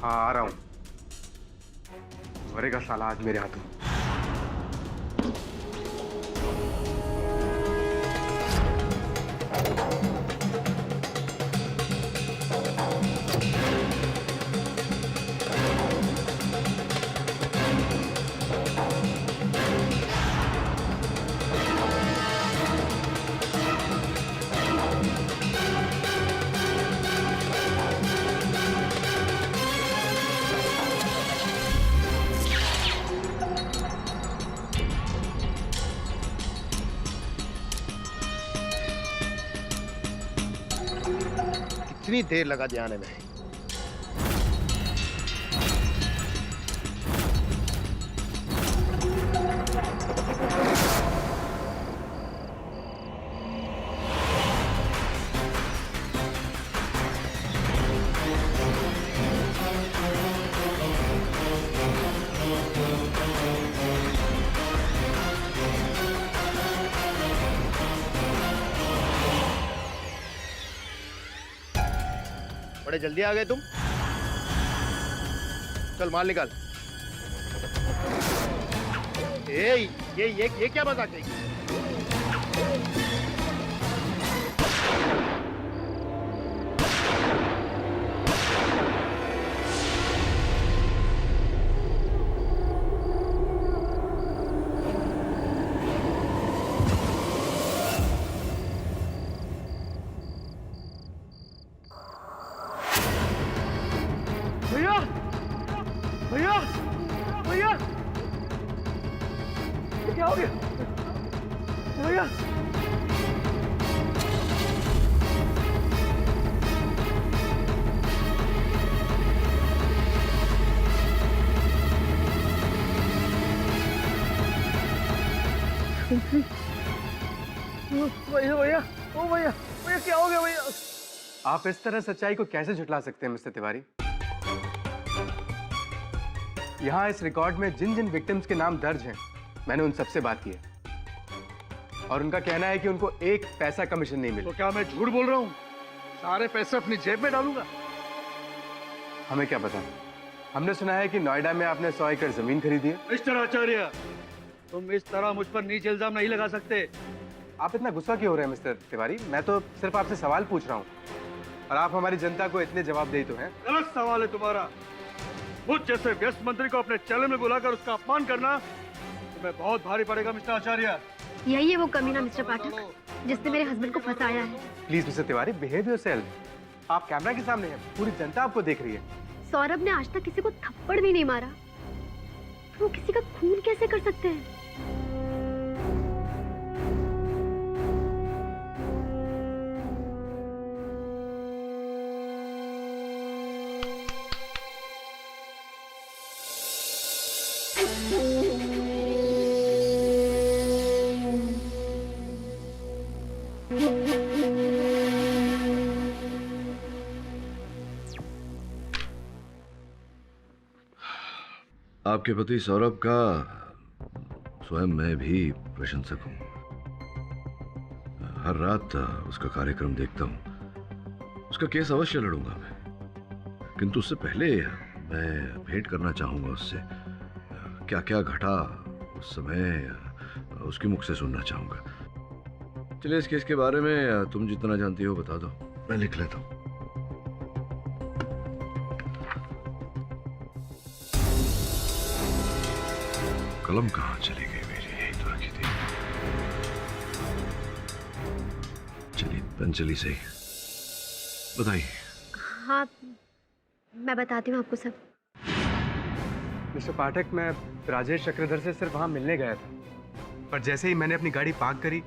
हाँ आ रहा हूँ। मरेगा साला आज मेरे हाथों। कितनी देर लगा दिया आने में? बड़े जल्दी आ गए तुम। चल माल निकाल। ये क्या मजाक है? भैया भैया भैया क्या हो गया भैया? भैया भैया ओ भैया भैया क्या हो गया भैया? आप इस तरह सच्चाई को कैसे झुटला सकते हैं मिस्टर तिवारी? यहाँ इस रिकॉर्ड में जिन जिन विक्टिम्स के नाम दर्ज हैं, मैंने उन सबसे बात की है और उनका कहना है कि उनको एक पैसा कमीशन नहीं मिला। तो क्या मैं झूठ बोल रहा हूँ? सारे पैसे अपनी जेब में डालूंगा। हमें क्या पता। हमने सुना है कि नोएडा में आपने 100 एकड़ जमीन खरीदी है। मिस्टर आचार्य, तुम इस तरह मुझ पर नीचे इल्जाम नहीं लगा सकते। आप इतना गुस्सा क्यों हो रहे हैं मिस्टर तिवारी? मैं तो सिर्फ आपसे सवाल पूछ रहा हूँ और आप हमारी जनता को इतने जवाबदेही तो हैं। गलत सवाल है तुम्हारा। मुझ जैसे व्यस्त मंत्री को अपने चैनल में बुलाकर उसका अपमान करना तुम्हें बहुत भारी पड़ेगा मिस्टर आचार्य। यही है वो कमीना मिस्टर पाठक जिसने मेरे हस्बैंड को फंसाया है। Please mister Tiwari, behave yourself. आप कैमरा के सामने हैं, पूरी जनता आपको देख रही है। सौरभ ने आज तक किसी को थप्पड़ भी नहीं मारा, तो वो किसी का खून कैसे कर सकते हैं? आपके पति सौरभ का स्वयं मैं भी प्रशंसक हूं। हर रात उसका कार्यक्रम देखता हूं। उसका केस अवश्य लड़ूंगा मैं, किंतु उससे पहले मैं भेंट करना चाहूंगा उससे। क्या क्या घटा उस समय उसके मुख से सुनना चाहूंगा। चलिए, इस केस के बारे में तुम जितना जानती हो बता दो, मैं लिख लेता हूं। कलम कहाँ चली गई मेरी? यही तो रखी थी। चलिए, पेन चली सही। बताइए। हाँ, मैं बताती हूँ आपको सब। मिस्टर पाठक, मैं राजेश चक्रधर से सिर्फ वहां मिलने गया था, पर जैसे ही मैंने अपनी गाड़ी पार्क करी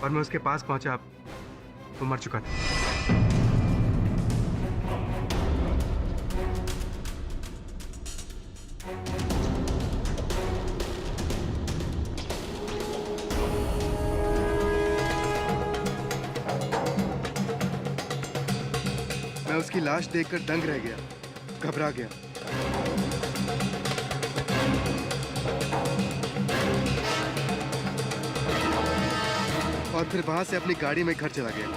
और मैं उसके पास पहुंचा, वो मर चुका था। मैं उसकी लाश देखकर दंग रह गया, घबरा गया। और फिर वहां से अपनी गाड़ी में घर चला गया।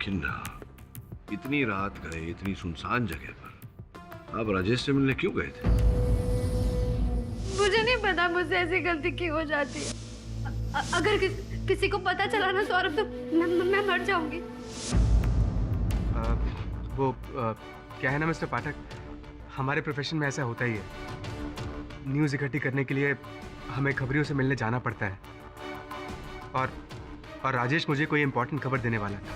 लेकिन इतनी रात गए, इतनी सुनसान जगह पर आप राजेश से मिलने क्यों गए थे? मुझे नहीं पता मुझसे ऐसी गलती क्यों हो जाती है। अगर किसी को पता चला ना सौरभ तो मैं मर जाऊंगी। क्या है ना मिस्टर पाठक, हमारे प्रोफेशन में ऐसा होता ही है। न्यूज़ इकट्ठी करने के लिए हमें खबरियों से मिलने जाना पड़ता है। और राजेश मुझे कोई इम्पोर्टेंट खबर देने वाला था,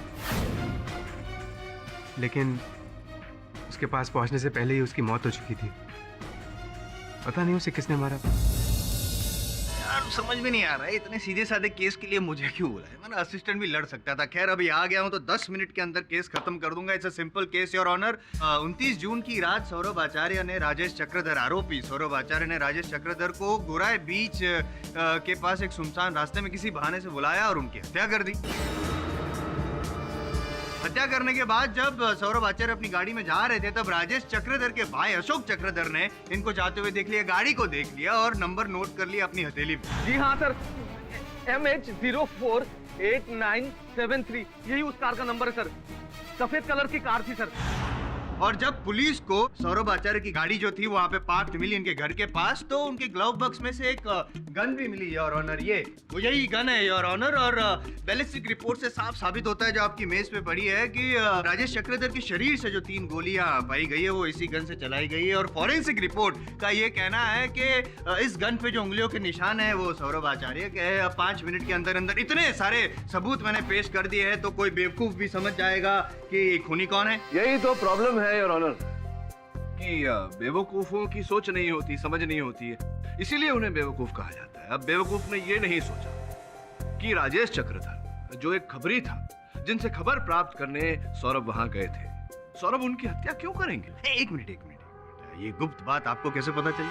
लेकिन उसके पास पहुंचने से पहले ही उसकी मौत हो चुकी थी। पता नहीं उसे किसने मारा। यार समझ में नहीं आ रहा है, इतने सीधे साधे केस के लिए मुझे क्यों बुलाया? मैंने असिस्टेंट भी लड़ सकता था। खैर अभी आ गया हूं तो 10 मिनट के अंदर केस खत्म कर दूंगा। It's a simple case your honour. 29 जून की रात सौरभ आचार्य ने राजेश चक्रधर, आरोपी सौरभ आचार्य ने राजेश चक्रधर को गोराई बीच के पास एक सुनसान रास्ते में किसी बहाने से बुलाया और उनकी हत्या कर दी। हत्या करने के बाद जब सौरभ आचार्य अपनी गाड़ी में जा रहे थे तब राजेश चक्रधर के भाई अशोक चक्रधर ने इनको जाते हुए देख लिया, गाड़ी को देख लिया और नंबर नोट कर लिया अपनी हथेली में। जी हाँ सर, MH048973 यही उस कार का नंबर है सर। सफेद कलर की कार थी सर। और जब पुलिस को सौरभ आचार्य की गाड़ी जो थी वहां पे पार्क मिली इनके घर के पास, तो उनके ग्लव बॉक्स में से एक गन भी मिली योर ऑनर। ये वो यही गन है योर ऑनर। और बैलिस्टिक रिपोर्ट से साफ साबित होता है, जो आपकी मेज पे पड़ी है, कि राजेश चक्रधर के शरीर से जो 3 गोलियां पाई गई है वो इसी गन से चलाई गई है। और फॉरेंसिक रिपोर्ट का ये कहना है कि इस गन पे जो उंगलियों के निशान है वो सौरभ आचार्य के है। 5 मिनट के अंदर अंदर इतने सारे सबूत मैंने पेश कर दिए हैं तो कोई बेवकूफ भी समझ जाएगा कि खूनी कौन है। यही तो प्रॉब्लम है योर ऑनर, कि बेवकूफों की सोच नहीं होती, समझ नहीं होती है, इसीलिए उन्हें बेवकूफ कहा जाता है। अब बेवकूफ ने ये नहीं सोचा कि राजेश चक्रधर जो एक खबरी था, जिनसे खबर प्राप्त करने सौरभ वहां गए थे, सौरभ उनकी हत्या क्यों करेंगे? एक मिनट ये गुप्त बात आपको कैसे पता चली?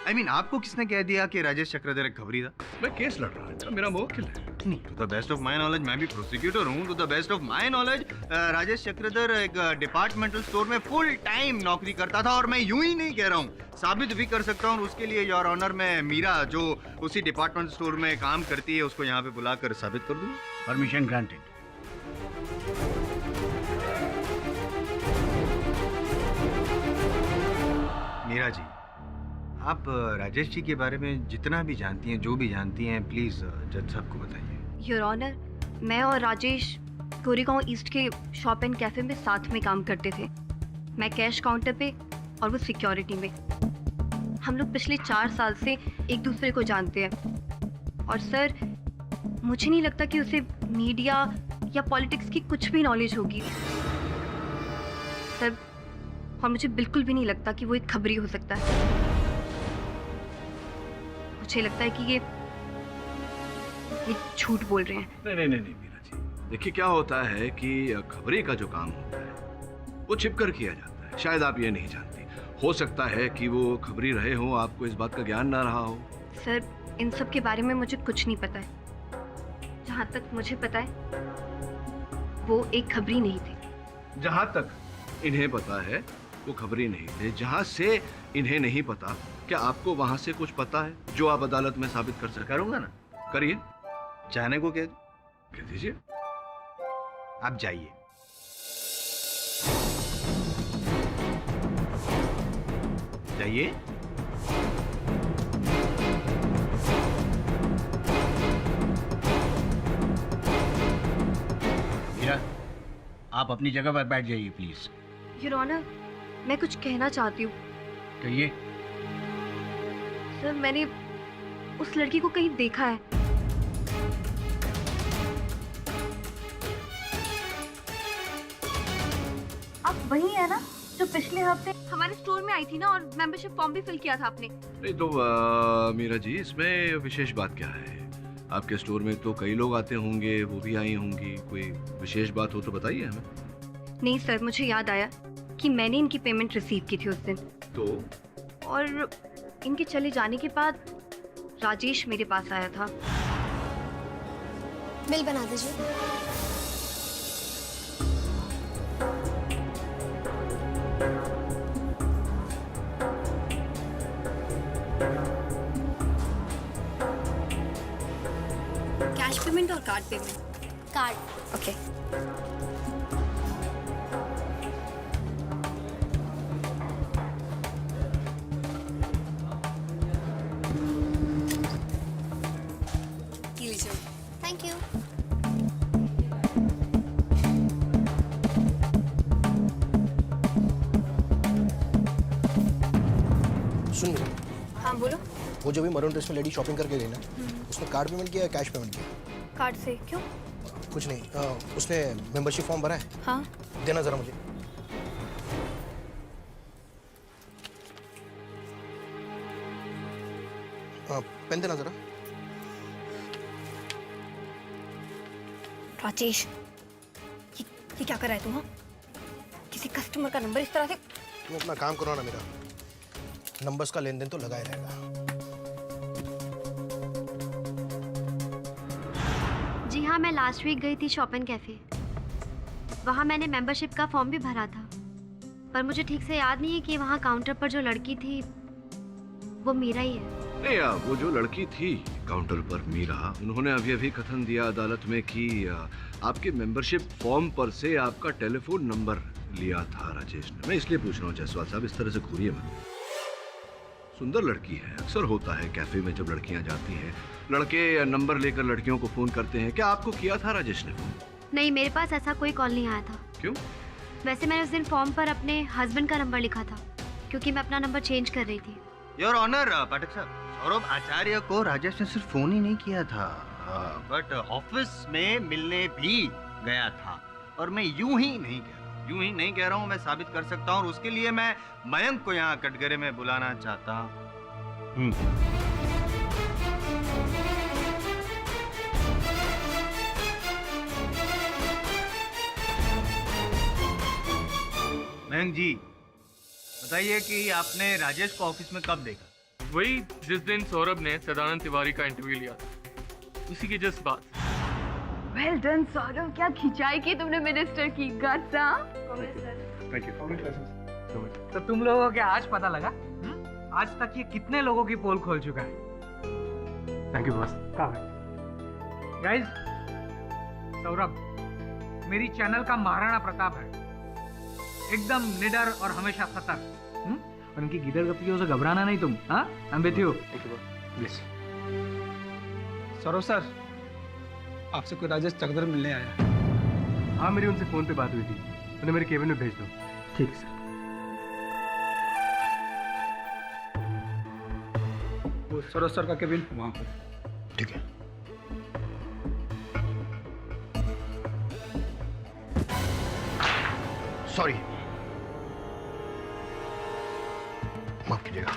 I mean, आपको किसने कह दिया कि राजेश चक्रधर एक खबरी था? मैं केस लड़ रहा हूँ, मेरा मुवक्किल है। नहीं, to the best of my knowledge, मैं भी प्रोसिक्यूटर हूँ, to the best of my knowledge Rajesh Chakradhar एक डिपार्टमेंटल स्टोर में फुल टाइम नौकरी करता था। और मैं यूं ही नहीं कह रहा हूँ, साबित भी कर सकता हूँ। और उसके लिए योर ऑनर मैं मीरा, जो उसी डिपार्टमेंट स्टोर में काम करती है, उसको यहाँ पे बुलाकर साबित कर दूँ। Permission granted. मीरा जी, आप राजेश जी के बारे में जितना भी जानती हैं, जो भी जानती हैं, प्लीज जज साहब को बताइए। योर ऑनर, मैं और राजेश गोरेगांव ईस्ट के शॉप एंड कैफे में साथ में काम करते थे। मैं कैश काउंटर पे और वो सिक्योरिटी में। हम लोग पिछले 4 साल से एक दूसरे को जानते हैं। और सर, मुझे नहीं लगता कि उसे मीडिया या पॉलिटिक्स की कुछ भी नॉलेज होगी सर। और मुझे बिल्कुल भी नहीं लगता कि वो एक खबरी हो सकता है। मुझे लगता है कि ये झूठ बोल रहे हैं। नहीं मीरा जी, देखिए क्या होता है कि खबरी का जो काम होता है वो छिपकर किया जाता है। शायद आप ये नहीं जानती, हो सकता है कि वो खबरी रहे हो, आपको इस बात का ज्ञान ना रहा हो। सर, इन सब के बारे में मुझे कुछ नहीं पता है। जहाँ तक मुझे पता है वो एक खबरी नहीं थे। जहां तक इन्हें पता है वो खबरी नहीं थे। जहां से इन्हें नहीं पता, क्या आपको वहां से कुछ पता है जो आप अदालत में साबित कर सकते? करूंगा ना। करिए। चाहने को कह दीजिए। आप जाइए। जाइए। मीरा, आप अपनी जगह पर बैठ जाइए प्लीज। योर ऑनर, मैं कुछ कहना चाहती हूँ। कहिए। सर, मैंने उस लड़की को कहीं देखा है। आप वही है ना जो पिछले हफ्ते हमारे स्टोर में आई थी ना, और मेंबरशिप फॉर्म भी फिल किया था आपने? नहीं तो मीरा जी, इसमें विशेष बात क्या है? आपके स्टोर में तो कई लोग आते होंगे, वो भी आई होंगी। कोई विशेष बात हो तो बताइए हमें। नहीं सर, मुझे याद आया कि मैंने इनकी पेमेंट रिसीव की थी उस दिन। तो? और इनके चले जाने के बाद राजेश मेरे पास आया था। बिल बना दीजिए। कैश पेमेंट और कार्ड पेमेंट? कार्ड। ओके। सुन मुझे, हाँ बोलो। वो जो भी मरून ड्रेस में लेडी शॉपिंग करके गई ना, उसने कार्ड पेमेंट किया या कैश पेमेंट किया? कार्ड से क्यों? कुछ नहीं, उसने मेंबरशिप फॉर्म भरा है? हाँ। देना जरा मुझे। पेन देना जरा। राजेश, ये क्या कर रहा है तू? हाँ, किसी कस्टमर का नंबर इस तरह से? तुम अपना काम करो ना, मेरा नंबर्स का लेन देन तो लगा ही रहेगा। जी हाँ, मैं लास्ट वीक गई थी शॉपिंग कैफे। वहाँ मैंने मेंबरशिप का फॉर्म भी भरा था, पर मुझे ठीक से याद नहीं है कि वहाँ काउंटर पर जो लड़की थी वो मीरा ही है। नहीं यार, वो जो लड़की थी काउंटर पर मीरा, उन्होंने अभी अभी कथन दिया अदालत में कि आपके मेंबरशिप फॉर्म पर से आपका टेलीफोन नंबर लिया था राजेश ने। मैं इसलिए पूछ रहा हूँ जायसवाल साहब, इस तरह से घूरिए मत। सुंदर लड़की है, अक्सर होता है कैफे में जब लड़कियां जाती हैं, लड़के नंबर लेकर लड़कियों को फोन करते हैं। क्या आपको किया था राजेश ने फोन? नहीं, मेरे पास ऐसा कोई कॉल नहीं आया था। क्यों? वैसे मैंने उस दिन फॉर्म पर अपने हस्बैंड का नंबर लिखा था, क्योंकि मैं अपना नंबर चेंज कर रही थी। योर ऑनर पाठक साहब, सौरभ आचार्य को राजेश ने सिर्फ फोन ही नहीं किया था, बट ऑफिस में मिलने भी गया था। और मैं यूं ही नहीं कह रहा हूं, मैं साबित कर सकता हूं, और उसके लिए मैं मयंक को यहाँ कटघरे में बुलाना चाहता हूं। मयंक जी, बताइए कि आपने राजेश को ऑफिस में कब देखा? वही जिस दिन सौरभ ने सदानंद तिवारी का इंटरव्यू लिया था, उसी की जस्ट बात। वेल डन सौरभ, क्या खिंचाई की तुमने मिनिस्टर की। Guts, thank you. तो तुम लोगों को आज पता लगा? आज तक ये कितने लोगों की पोल खोल चुका है। Thank you boss. Guys, Saurabh मेरी चैनल का महाराणा प्रताप है, एकदम निडर और हमेशा सतर्क। और उनकी गिदड़ गप्पियों से घबराना नहीं तुम। हाँ, I'm with you। Thank you boss. Please. Saurabh sir, आपसे कोई राजेश चक्रधर मिलने आया है। हाँ, मेरी उनसे फोन पे बात हुई थी, उन्हें मेरे केबिन में भेज दो। ठीक है सर। वो सौरभ सर का केबिन वहाँ पर। ठीक है। सॉरी, माफ कीजिएगा।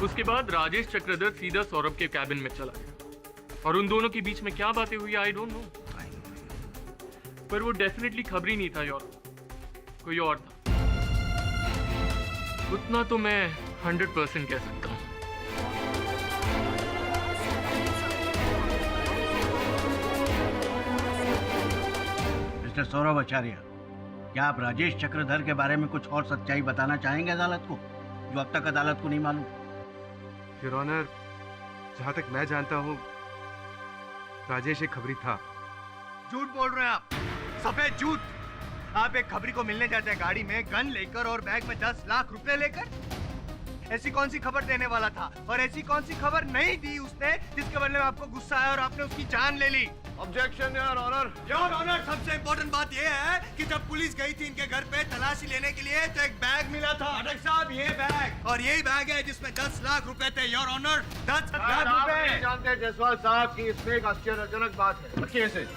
उसके बाद राजेश चक्रधर सीधा सौरभ के कैबिन में चला गया, और उन दोनों के बीच में क्या बातें हुई आई डोंट नो, पर वो डेफिनेटली खबरी नहीं था यार, कोई और था। उतना तो मैं 100% कह सकता हूँ। मिस्टर सौरभ आचार्य, क्या आप राजेश चक्रधर के बारे में कुछ और सच्चाई बताना चाहेंगे अदालत को, जो अब तक अदालत को नहीं मालूम? योर ऑनर, जहाँ तक मैं जानता हूँ राजेश एक खबरी था। झूठ बोल रहे हैं आप, सफेद झूठ। आप एक खबरी को मिलने जाते हैं गाड़ी में गन लेकर और बैग में 10 लाख रुपए लेकर। ऐसी कौन सी खबर देने वाला था, और ऐसी कौन सी खबर नहीं दी उसने जिसके बदले में आपको गुस्सा आया और आपने उसकी जान ले ली? Objection your honour. Your honour, सबसे इम्पोर्टेंट बात यह है कि जब पुलिस गई थी इनके घर पे तलाशी लेने के लिए तो एक बैग मिला था। अटक साहब, ये बैग, और यही बैग है जिसमें 10 लाख रुपए थे। योर ऑनर, 10 लाख रुपए। जानते हैं जायसवाल साहब की इसमें एक आश्चर्यजनक बात है। रखिए इसे।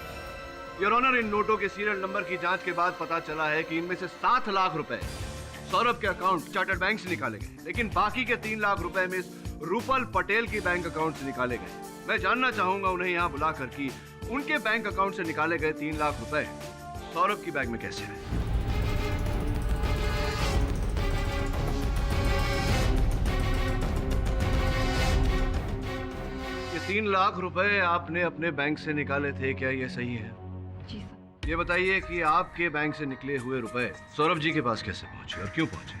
योर ऑनर, इन नोटों के सीरियल नंबर की जांच के बाद पता चला है कि इनमें से 7 लाख रुपए सौरभ के अकाउंट चार्टर्ड बैंक से निकाले गए, लेकिन बाकी के 3 लाख रुपए मिस रूपल पटेल की बैंक अकाउंट से निकाले गए। मैं जानना चाहूंगा उन्हें यहाँ बुलाकर कि उनके बैंक अकाउंट से निकाले गए 3 लाख रुपए सौरभ की बैंक में कैसे आए। ये 3 लाख रुपए आपने अपने बैंक से निकाले थे, क्या ये सही है? जी सर। ये बताइए कि आपके बैंक से निकले हुए रुपए सौरभ जी के पास कैसे पहुंचे और क्यों पहुंचे?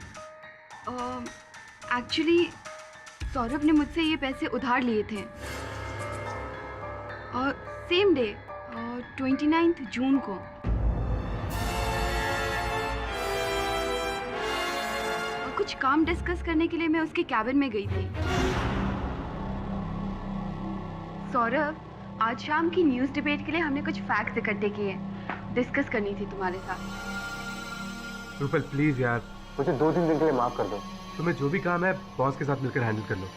एक्चुअली सौरभ ने मुझसे ये पैसे उधार लिए थे, और सेम डे 29 जून को। और कुछ काम डिस्कस करने के लिए मैं उसके कैबिन में गई थी। सौरभ, आज शाम की न्यूज़ डिबेट के लिए हमने कुछ फैक्ट्स इकट्ठे किए, डिस्कस करनी थी तुम्हारे साथ। रूपल प्लीज यार, मुझे 2-3 दिन के लिए माफ कर दो। तुम्हें जो भी काम है बॉस के साथ मिलकर हैंडल कर लो।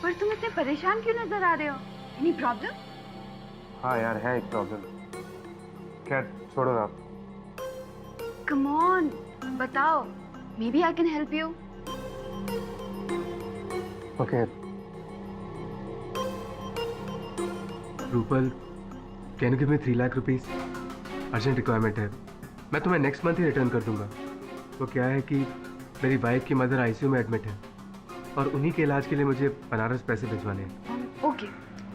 पर तुम इतने परेशान क्यों नजर आ रहे हो? Any problem? हाँ यार, है एक प्रॉब्लम। खैर छोड़ो ना। कम ऑन, बताओ, maybe I can help you. Okay Rupal, can you give me 3 lakh rupees? Urgent requirement है। मैं तुम्हें नेक्स्ट मंथ ही रिटर्न कर दूंगा। वो क्या है कि मेरी वाइफ की मदर आईसीयू में एडमिट है और उन्हीं के इलाज के लिए मुझे बनारस पैसे भिजवाने हैं। ओके,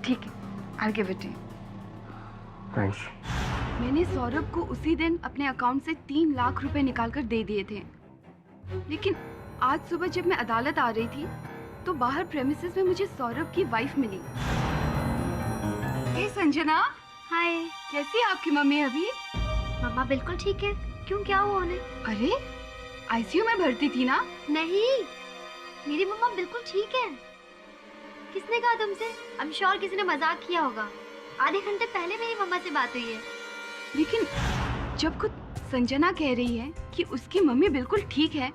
ठीक है, I give it to you. Thanks. मैंने सौरभ को उसी दिन अपने अकाउंट से 3 लाख रुपए निकालकर दे दिए थे, लेकिन आज सुबह जब मैं अदालत आ रही थी तो बाहर प्रेमिसेस में मुझे सौरभ की वाइफ मिली। हे संजना, हाय। कैसी है आपकी मम्मी अभी? मम्मा बिल्कुल ठीक है। क्यों, क्या हुआ उन्हें? अरे आईसीयू में भर्ती थी ना? नहीं, मेरी मम्मा बिल्कुल ठीक है। किसने कहा तुमसे? आई एम श्योर किसी ने मजाक किया होगा। आधे घंटे पहले मेरी मम्मा से बात हुई है। लेकिन जब खुद संजना कह रही है कि उसकी मम्मी बिल्कुल ठीक है,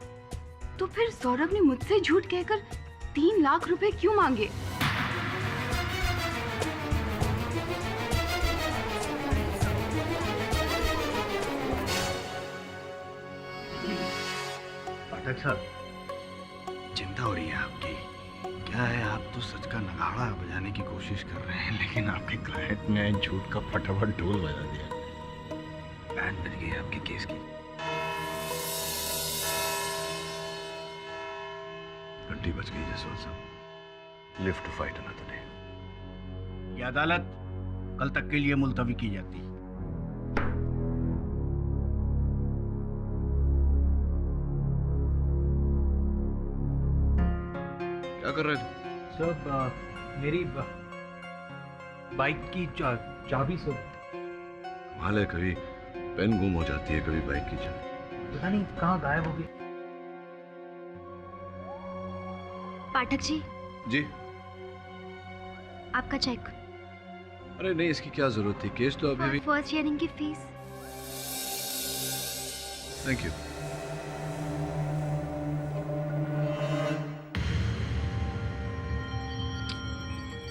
तो फिर सौरभ ने मुझसे झूठ कहकर 3 लाख रुपए क्यों मांगे? पाठक साहब, चिंता हो रही है आपकी। क्या है, आप तो सच का नगाड़ा बजाने की कोशिश कर रहे हैं, लेकिन आपके क्लाइंट ने झूठ का फटाफट ढोल बजा दिया। बैंड बज गई आपके केस की। घंटी बज गई जसवंत साहब। Live to fight another day. ये अदालत कल तक के लिए मुलतवी की जाती। क्या कर रहे थे? सर मेरी बाइक की चाबी सर। कमाल है, कभी पेन गुम हो जाती है, कभी बाइक की चाबी। पता नहीं कहाँ गायब हो गई। पाठक जी, जी। आपका चेक। अरे नहीं, इसकी क्या जरूरत थी? केस तो अभी भी। फर्स्ट ईयरिंग की fees. Thank you.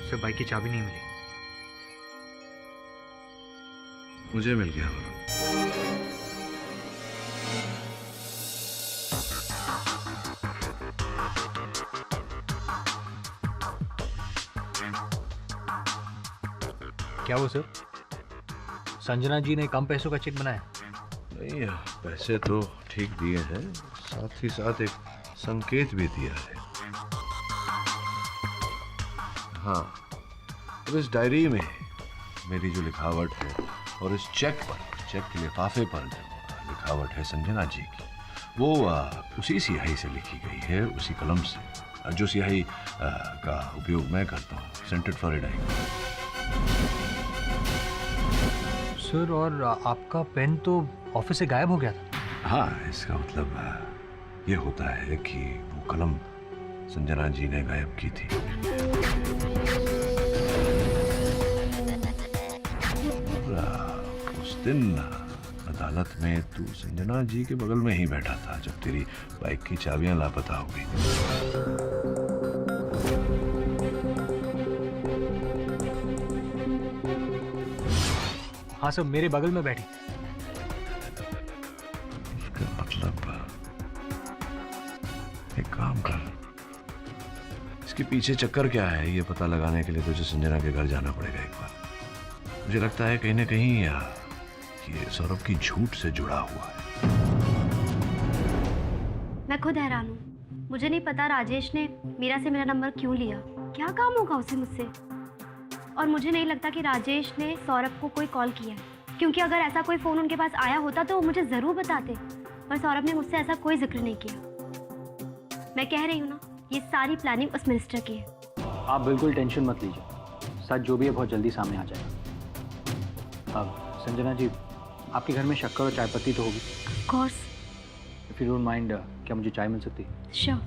Sir bike की चाबी नहीं मिली। मुझे मिल गया। क्या वो सर, संजना जी ने कम पैसों का चेक बनाया? नहीं, पैसे तो ठीक दिए हैं, साथ ही साथ एक संकेत भी दिया है। हाँ, तो इस डायरी में मेरी जो लिखावट है और इस चेक के लिफाफे पर जो लिखावट है संजना जी की, वो उसी स्याही से लिखी गई है, उसी कलम से जो स्याही का उपयोग मैं करता हूँ, सेंटेड फ्लोरिडाइन। सर, और आपका पेन तो ऑफिस से गायब हो गया था। हाँ, इसका मतलब ये होता है कि वो कलम संजना जी ने गायब की थी। उस दिन अदालत में तू संजना जी के बगल में ही बैठा था जब तेरी बाइक की चाबियां लापता हो गई। हाँ सर, मेरे बगल में बैठी। इसका मतलब एक काम कर, इसके पीछे चक्कर क्या है ये पता लगाने के लिए तुझे संजना के घर जाना पड़ेगा एक बार। मुझे लगता है कहीं ना कहीं ये सौरभ की झूठ से जुड़ा हुआ है। मैं खुद हैरान हूँ, मुझे नहीं पता राजेश ने मीरा से मेरा नंबर क्यों लिया। क्या काम होगा उसे मुझसे? और मुझे नहीं लगता कि राजेश ने सौरभ को कोई कॉल किया है, क्योंकि अगर ऐसा कोई फ़ोन उनके पास आया होता तो वो मुझे ज़रूर बताते, पर सौरभ ने मुझसे ऐसा कोई जिक्र नहीं किया। मैं कह रही हूँ ना, ये सारी प्लानिंग उस मिनिस्टर की है। आप बिल्कुल टेंशन मत लीजिए, सच जो भी है बहुत जल्दी सामने आ जाएगा। अब संजना जी, आपके घर में शक्कर और चाय पत्ती तो होगी? Of course. If you don't mind, क्या मुझे चाय मिल सकती है? श्योर।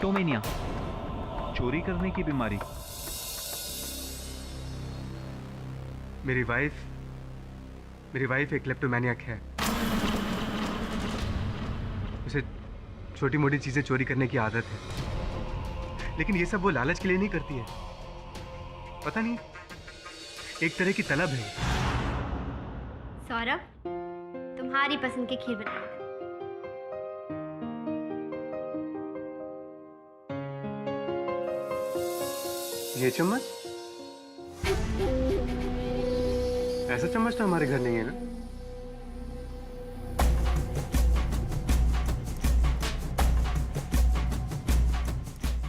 क्लेप्टोमेनिया, चोरी करने की बीमारी। मेरी वाइफ एक क्लेप्टोमैनियक है। उसे छोटी मोटी चीजें चोरी करने की आदत है, लेकिन ये सब वो लालच के लिए नहीं करती है। पता नहीं, एक तरह की तलब है। सौरभ, तुम्हारी पसंद की खीर बनाएंगे। ये चम्मच, ऐसा चम्मच तो हमारे घर नहीं है ना।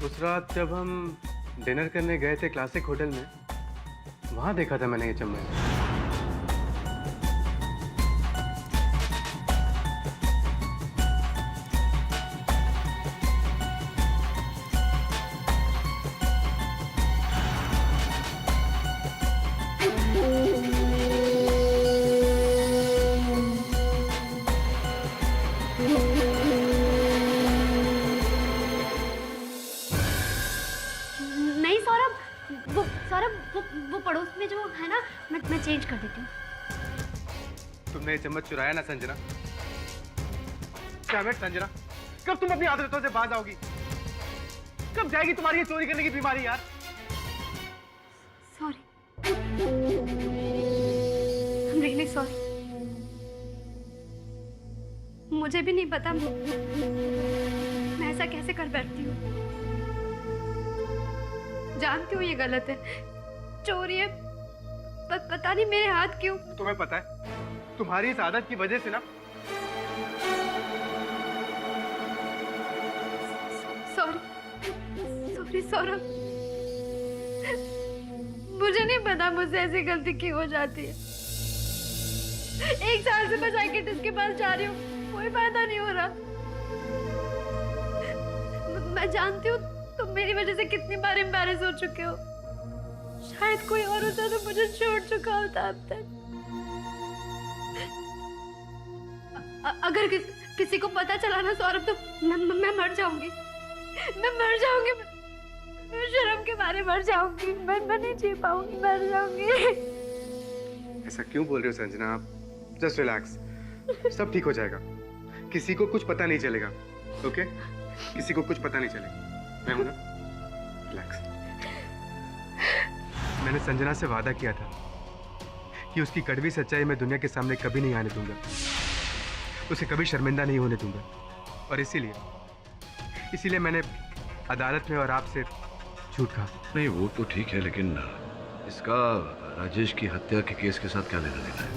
उस रात जब हम डिनर करने गए थे क्लासिक होटल में, वहां देखा था मैंने ये चम्मच। नहीं सौरभ, वो पड़ोस में जो है ना, मैं चेंज कर देती हूँ। तुमने ये चम्मच चुराया ना संजना? क्या बेट संजना, कब तुम अपनी आदतों से बाज आओगी? कब जाएगी तुम्हारी ये चोरी करने की बीमारी यार? Sorry, really sorry. मुझे भी नहीं पता मैं ऐसा कैसे कर बैठती हूँ। जानती हूँ ये गलत है, चोरी है, पता नहीं मेरे हाथ क्यों। तुम्हें पता है, तुम्हारी इस आदत की वजह से ना। सॉरी सौरभ, मुझे नहीं पता मुझसे ऐसी गलती क्यों हो जाती है। 1 साल से मैं साइकियाट्रिस्ट के पास जा रही हूँ, कोई फायदा नहीं हो रहा। मैं जानती हूँ तुम मेरी वजह से कितनी बार एम्बैरेस हो चुके हो। शायद कोई और होता तो मुझे छोड़ चुका होता अब तक। अगर किसी को पता चला ना सौरभ, तो मैं मर जाऊंगी। मैं मर जाऊंगी, मैं शर्म के मारे मर जाऊंगी। मैं नहीं जी पाऊंगी, मर जाऊंगी। ऐसा क्यों बोल रहे हो संजना? आप जस्ट रिलैक्स, सब ठीक हो जाएगा। किसी को कुछ पता नहीं चलेगा, ओके? किसी को कुछ पता नहीं चलेगा। मैं हूं ना, रिलैक्स। मैंने संजना से वादा किया था कि उसकी कड़वी सच्चाई मैं दुनिया के सामने कभी नहीं आने दूंगा, उसे कभी शर्मिंदा नहीं होने दूंगा। और इसीलिए मैंने अदालत में और आपसे झूठ कहा। नहीं, वो तो ठीक है, लेकिन इसका राजेश की हत्या के केस के साथ क्या लेना देना है,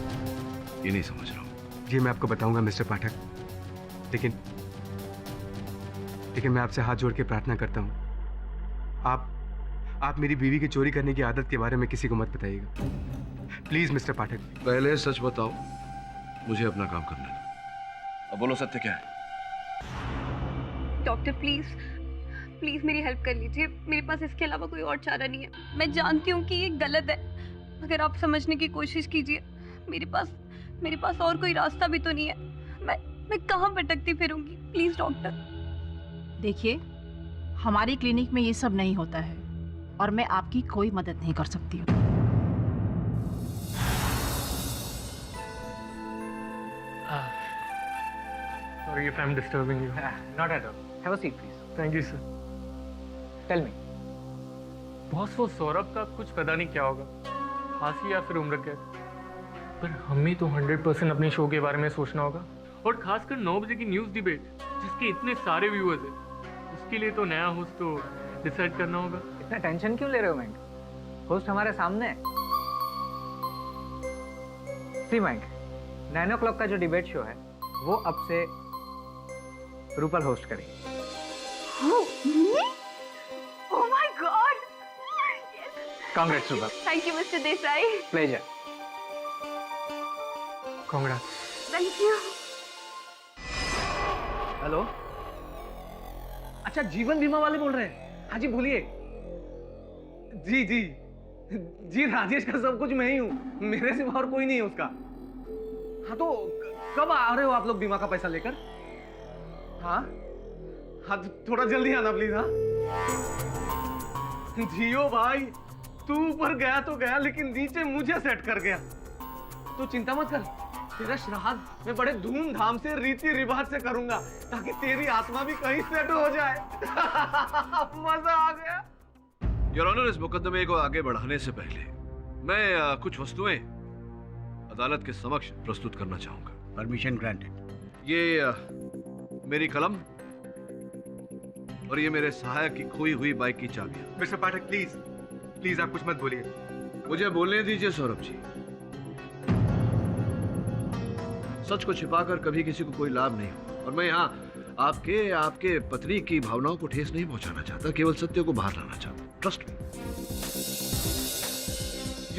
ये नहीं समझ रहा हूँ। जी मैं आपको बताऊंगा मिस्टर पाठक, लेकिन मैं आपसे हाथ जोड़ के प्रार्थना करता हूँ, आप मेरी बीवी की चोरी करने की आदत के बारे में किसी को मत बताइएगा, प्लीज मिस्टर पाठक। पहले सच बताओ, मुझे अपना काम करने दो। अब बोलो, सत्य क्या है? डॉक्टर प्लीज मेरी हेल्प कर लीजिए। मेरे पास इसके अलावा कोई और चारा नहीं है। मैं जानती हूँ कि ये गलत है, मगर आप समझने की कोशिश कीजिए। मेरे पास और कोई रास्ता भी तो नहीं है। मैं कहाँ भटकती फिरूंगी? Please doctor. देखिए, हमारी क्लिनिक में ये सब नहीं होता है और मैं आपकी कोई मदद नहीं कर सकती हूँ। Sorry if I'm disturbing you. Not at all. Have a seat, please. Thank you, sir. Tell me. Boss, वो सौरभ का कुछ पता नहीं क्या होगा, फांसी या फिर उम्र कैद। पर हमें तो 100% अपने शो के बारे में सोचना होगा, और खासकर 9 बजे की न्यूज़ डिबेट जिसके इतने सारे व्यूअर्स हैं, उसके लिए तो नया होस्ट तो डिसाइड करना होगा। इतना टेंशन क्यों ले रहे हो मैंक? होस्ट हमारे सामने है। सी मैंक, 9 o'clock का जो डिबेट शो है वो अब से रूपल होस्ट करेगी। Oh my God! Congrats, Rupal. Thank you, Mr. Desai. Pleasure. Congrats. Thank you. Hello, अच्छा जीवन बीमा वाले बोल रहे हैं? हाँ जी, बोलिए। जी राजेश का सब कुछ मैं ही हूँ, मेरे सिवा और कोई नहीं है उसका। हाँ तो कब आ रहे हो आप लोग बीमा का पैसा लेकर? हाँ हाँ थोड़ा जल्दी आना प्लीज। हाँ जियो भाई, तू ऊपर गया तो गया, लेकिन नीचे मुझे सेट कर गया। तू चिंता मत कर, तेरा श्राद्ध मैं बड़े धूमधाम से रीति रिवाज से करूंगा, ताकि तेरी आत्मा भी कहीं सेट हो जाए। मजा आ गया। योर ऑनर, इस मुकदमे को आगे बढ़ाने से पहले मैं कुछ वस्तुएं अदालत के समक्ष प्रस्तुत करना चाहूंगा। Permission granted. ये मेरी कलम और ये मेरे सहायक की खोई हुई बाइक की चाबियां। मिस्टर पाठक प्लीज प्लीज आप कुछ मत बोलिए। मुझे बोलने दीजिए सौरभ जी। सच को छिपाकर कभी किसी को कोई लाभ नहीं हो, और मैं यहाँ आपके पत्नी की भावनाओं को ठेस नहीं पहुंचाना चाहता, केवल सत्य को बाहर लाना चाहता। ट्रस्ट मी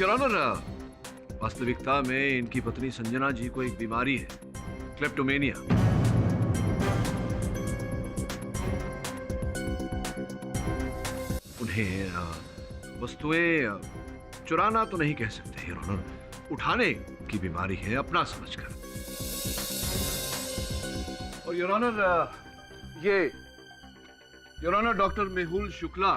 योर ऑनर, वास्तविकता में इनकी पत्नी संजना जी को एक बीमारी है, क्लेप्टोमेनिया। उन्हें वस्तुएं चुराना तो नहीं कह सकते योर ऑनर, उठाने की बीमारी है अपना समझकर। और your honour, your honour doctor Mehul Shukla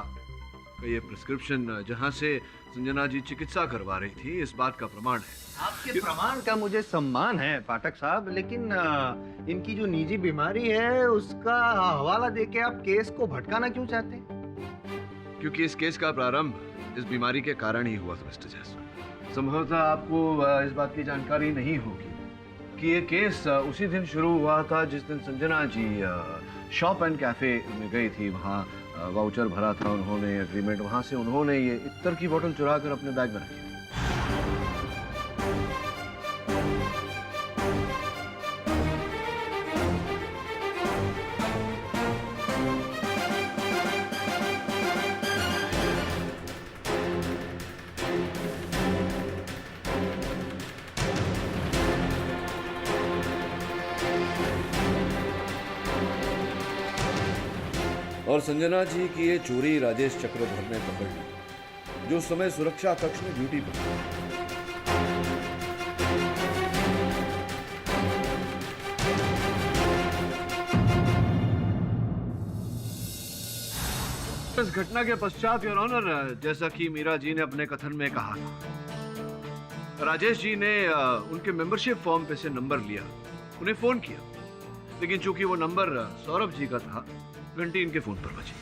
का ये प्रिस्क्रिप्शन जहां से संजना जी चिकित्सा करवा रही थी, इस बात का प्रमाण है। आपके प्रमाण का मुझे सम्मान है पाठक साहब, लेकिन इनकी जो निजी बीमारी है उसका हवाला देके आप केस को भटकाना क्यों चाहते हैं? क्योंकि इस केस का प्रारंभ इस बीमारी के कारण ही हुआ था मिस्टर जायसवाल। संभवतः आपको इस बात की जानकारी नहीं होगी कि ये केस उसी दिन शुरू हुआ था जिस दिन Sanjana ji shop and cafe में गई थी। वहाँ वाउचर भरा था उन्होंने, एग्रीमेंट, वहाँ से उन्होंने ये इत्तर की बोतल चुरा कर अपने बैग में रखी। और संजना जी की ये चोरी राजेश चक्रधर ने पकड़ ली, जो उस समय सुरक्षा कक्ष में ड्यूटी पर था। इस घटना के पश्चात योर ऑनर, जैसा कि मीरा जी ने अपने कथन में कहा था, राजेश जी ने उनके मेंबरशिप फॉर्म पे से नंबर लिया, उन्हें फोन किया, लेकिन चूंकि वो नंबर सौरभ जी का था, घंटी इनके फोन पर बजी।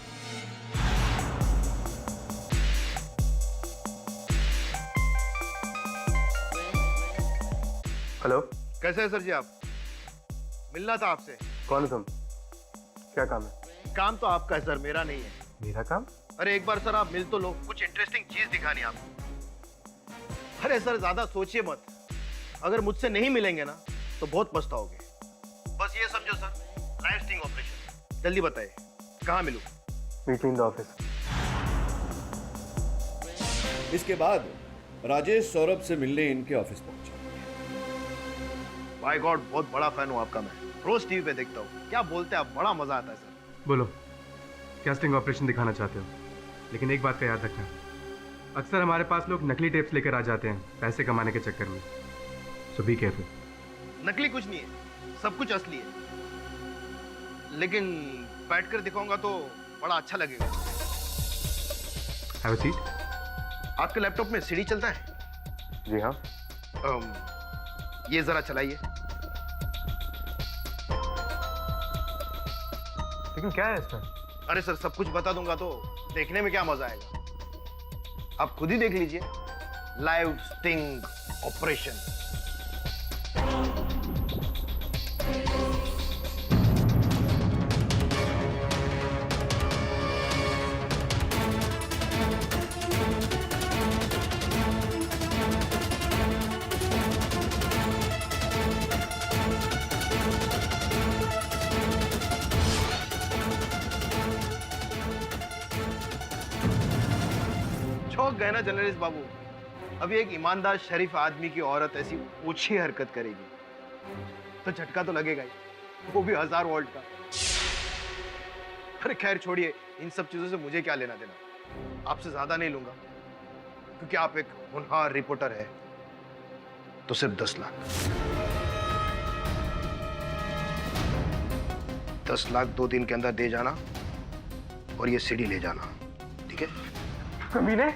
हेलो, कैसे है सर जी आप? मिलना था आपसे। कौन है तुम? क्या काम है? काम तो आपका है सर, मेरा नहीं है। मेरा काम? अरे एक बार सर आप मिल तो लो, कुछ इंटरेस्टिंग चीज दिखानी आपको। अरे सर ज्यादा सोचिए मत, अगर मुझसे नहीं मिलेंगे ना तो बहुत पछताओगे। बस ये समझो सर, लाइव स्टिंग ऑपरेशन। जल्दी बताइए कहाँ मिलूं? Meet me in the office. इसके बाद राजेश सौरभ से मिलने इनके ऑफिस पहुंचा। बाय गॉड, बहुत बड़ा फैन हूँ आपका मैं, रोज टीवी पे देखता हूँ। क्या बोलते हैं आप, बड़ा मजा आता है सर। बोलो, क्या स्टिंग ऑपरेशन दिखाना चाहते हो? लेकिन एक बात का याद रखना, अक्सर हमारे पास लोग नकली टेप्स लेकर आ जाते हैं पैसे कमाने के चक्कर में, सो बी केयरफुल। नकली कुछ नहीं है, सब कुछ असली है, लेकिन बैठकर दिखाऊंगा तो बड़ा अच्छा लगेगा। Have a seat. आपके लैपटॉप में सीडी चलता है? जी हाँ। ये जरा चलाइए। लेकिन क्या है इसमें? अरे सर सब कुछ बता दूंगा तो देखने में क्या मजा आएगा, आप खुद ही देख लीजिए। Live sting operation. चौंक गए ना जर्नलिस्ट बाबू, अभी एक ईमानदार शरीफ आदमी की औरत ऐसी ऊंची हरकत करेगी तो झटका तो लगेगा ही, वो भी 1000 वोल्ट का। अरे खैर छोड़िए, इन सब चीजों से मुझे क्या लेना देना, आपसे ज्यादा नहीं लूंगा, क्योंकि आप एक होनहार रिपोर्टर है। तो सिर्फ 10 लाख। 10 लाख 2 दिन के अंदर दे जाना और ये सीडी ले जाना, ठीक है? कमीने,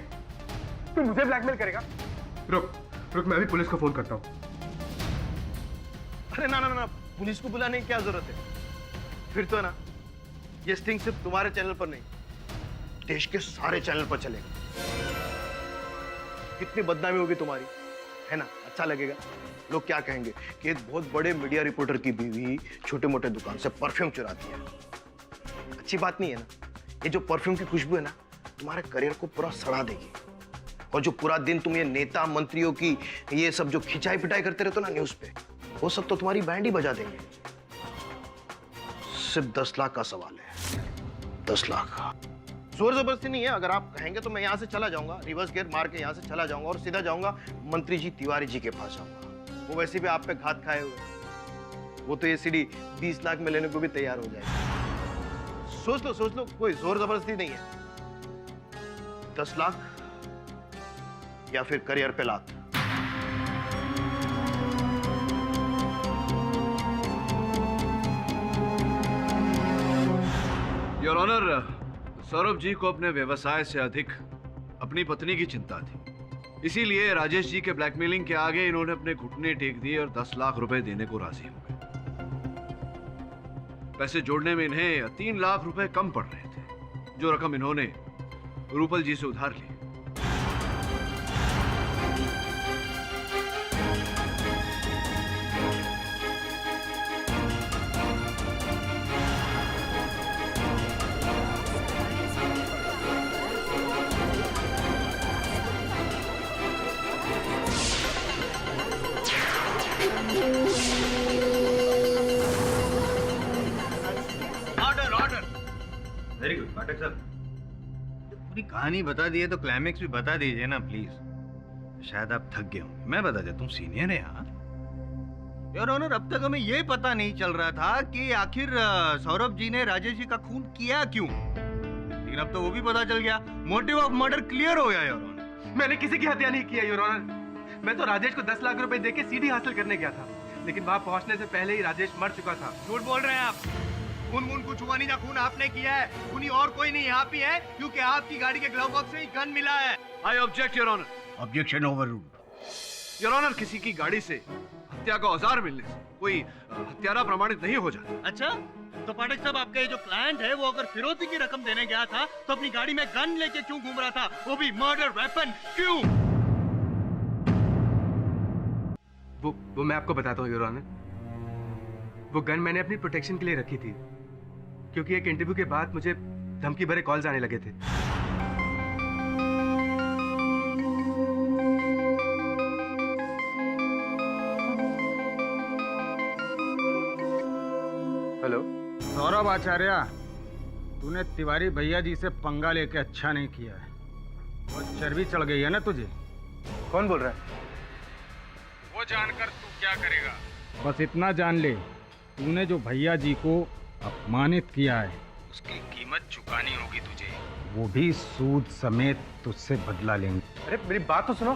तू मुझे ब्लैकमेल करेगा? रुक रुक, मैं भी पुलिस को फोन करता हूँ। अरे ना ना ना, पुलिस को बुलाने की क्या जरूरत है? फिर तो ना ये स्टिंग सिर्फ तुम्हारे चैनल पर नहीं, देश के सारे चैनल पर चलेगा। कितनी बदनामी होगी तुम्हारी, है ना? अच्छा लगेगा। लोग क्या कहेंगे कि एक बहुत बड़े मीडिया रिपोर्टर की बीवी छोटे मोटे दुकान से परफ्यूम चुराती है। अच्छी बात नहीं है ना? ये जो परफ्यूम की खुशबू है ना, तुम्हारे करियर को पूरा सड़ा देगी। और जो पूरा दिन तुम ये नेता मंत्रियों की ये सब जो खिंचाई पिटाई करते रहते हो ना न्यूज पे, वो सब तो तुम्हारी बैंड ही बजा देंगे। सिर्फ 10 लाख का सवाल है, 10 लाख। जोर जबरदस्ती नहीं है। अगर आप कहेंगे तो मैं यहाँ से चला जाऊंगा, रिवर्स गियर मार के यहाँ से चला जाऊंगा और सीधा जाऊंगा मंत्री जी तिवारी जी के पास जाऊंगा। वो वैसे भी आप पे घात खाए हुए, वो तो ये सीडी 20 लाख में लेने को भी तैयार हो जाएगी। सोच लो, कोई जोर जबरदस्ती नहीं है। 10 लाख या फिर करियर पे लात। योर ऑनर, सौरभ जी को अपने व्यवसाय से अधिक अपनी पत्नी की चिंता थी, इसीलिए राजेश जी के ब्लैकमेलिंग के आगे इन्होंने अपने घुटने टेक दिए और 10 लाख रुपए देने को राजी हो गए। पैसे जोड़ने में इन्हें 3 लाख रुपए कम पड़ रहे थे, जो रकम इन्होंने रूपल जी से उधार ली। वेरी गुड पाठक साहब, पूरी कहानी बता दी है तो क्लाइमेक्स भी बता दीजिए ना प्लीज। शायद आप थक गए होंगे, मैं बता देता हूँ। सीनियर है यहाँ। योर ऑनर, अब तक हमें ये पता नहीं चल रहा था कि आखिर सौरभ जी ने राजेश जी का खून किया क्यों, लेकिन अब तो वो भी पता चल गया। मोटिव ऑफ मर्डर क्लियर हो गया योर ऑनर। मैंने किसी की हत्या नहीं किया योर ऑनर। मैं तो राजेश को 10 लाख रुपए देके सीडी हासिल करने गया था, लेकिन वहां पहुंचने से पहले ही राजेश मर चुका था। झूठ बोल रहे हैं आप। खून कुछ हुआ नहीं, खून आपने किया है। खूनी और कोई नहीं, आप ही है, क्योंकि आपकी गाड़ी के ग्लव बॉक्स से ही गन मिला है। I object your honour. Objection overruled. Your honour, किसी की गाड़ी से हत्या का औजार मिलने से कोई हत्यारा प्रमाणित नहीं हो जाता। अच्छा, तो पाठक साहब, आपका ये जो क्लाइंट है वो अगर फिरौती की रकम देने गया था तो अपनी गाड़ी में गन लेके क्यों घूम रहा था, वो भी मर्डर वेपन, क्यों? वो मैं आपको बताता हूँ योर ऑनर। वो गन मैंने अपनी प्रोटेक्शन के लिए रखी थी, क्योंकि एक इंटरव्यू के बाद मुझे धमकी भरे कॉल्स आने लगे थे। हेलो सौरभ आचार्य, तूने तिवारी भैया जी से पंगा लेके अच्छा नहीं किया है, और चर्बी चढ़ गई है ना तुझे। कौन बोल रहा है? वो जानकर तू क्या करेगा? बस इतना जान ले, तूने जो भैया जी को अपमानित किया है उसकी कीमत चुकानी होगी तुझे, वो भी सूद समेत तुझसे बदला लेंगे। अरे मेरी बात तो सुनो।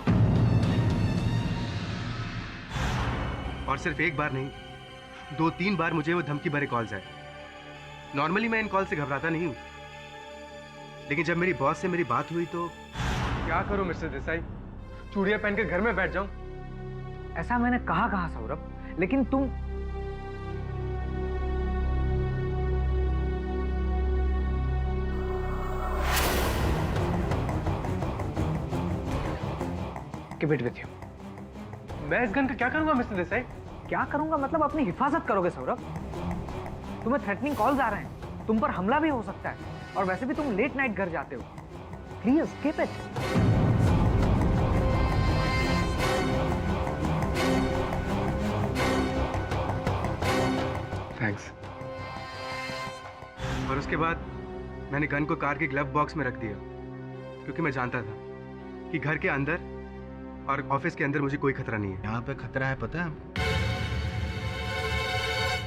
और सिर्फ एक बार नहीं, 2-3 बार मुझे वो धमकी भरे कॉल्स आए। नॉर्मली मैं इन कॉल से घबराता नहीं हूँ, लेकिन जब मेरी बॉस से मेरी बात हुई तो क्या करूं मिस्टर देसाई? चूड़िया पहन के घर में बैठ जाऊं? ऐसा मैंने कहा सौरभ, लेकिन तुम Keep it with you. मैं इस गन का क्या करूंगा मिस्टर देसाई? क्या करूंगा मतलब अपनी हिफाजत करोगे सौरभ? तुम्हें थ्रेटनिंग कॉल्स आ रहे हैं, तुम पर हमला भी हो सकता है, और वैसे भी तुम लेट नाइट घर जाते हो। Please keep it. थैंक्स। और उसके बाद मैंने गन को कार के ग्लव बॉक्स में रख दिया, क्योंकि मैं जानता था कि घर के अंदर और ऑफिस के अंदर मुझे कोई खतरा नहीं है। यहाँ पे खतरा है, पता है?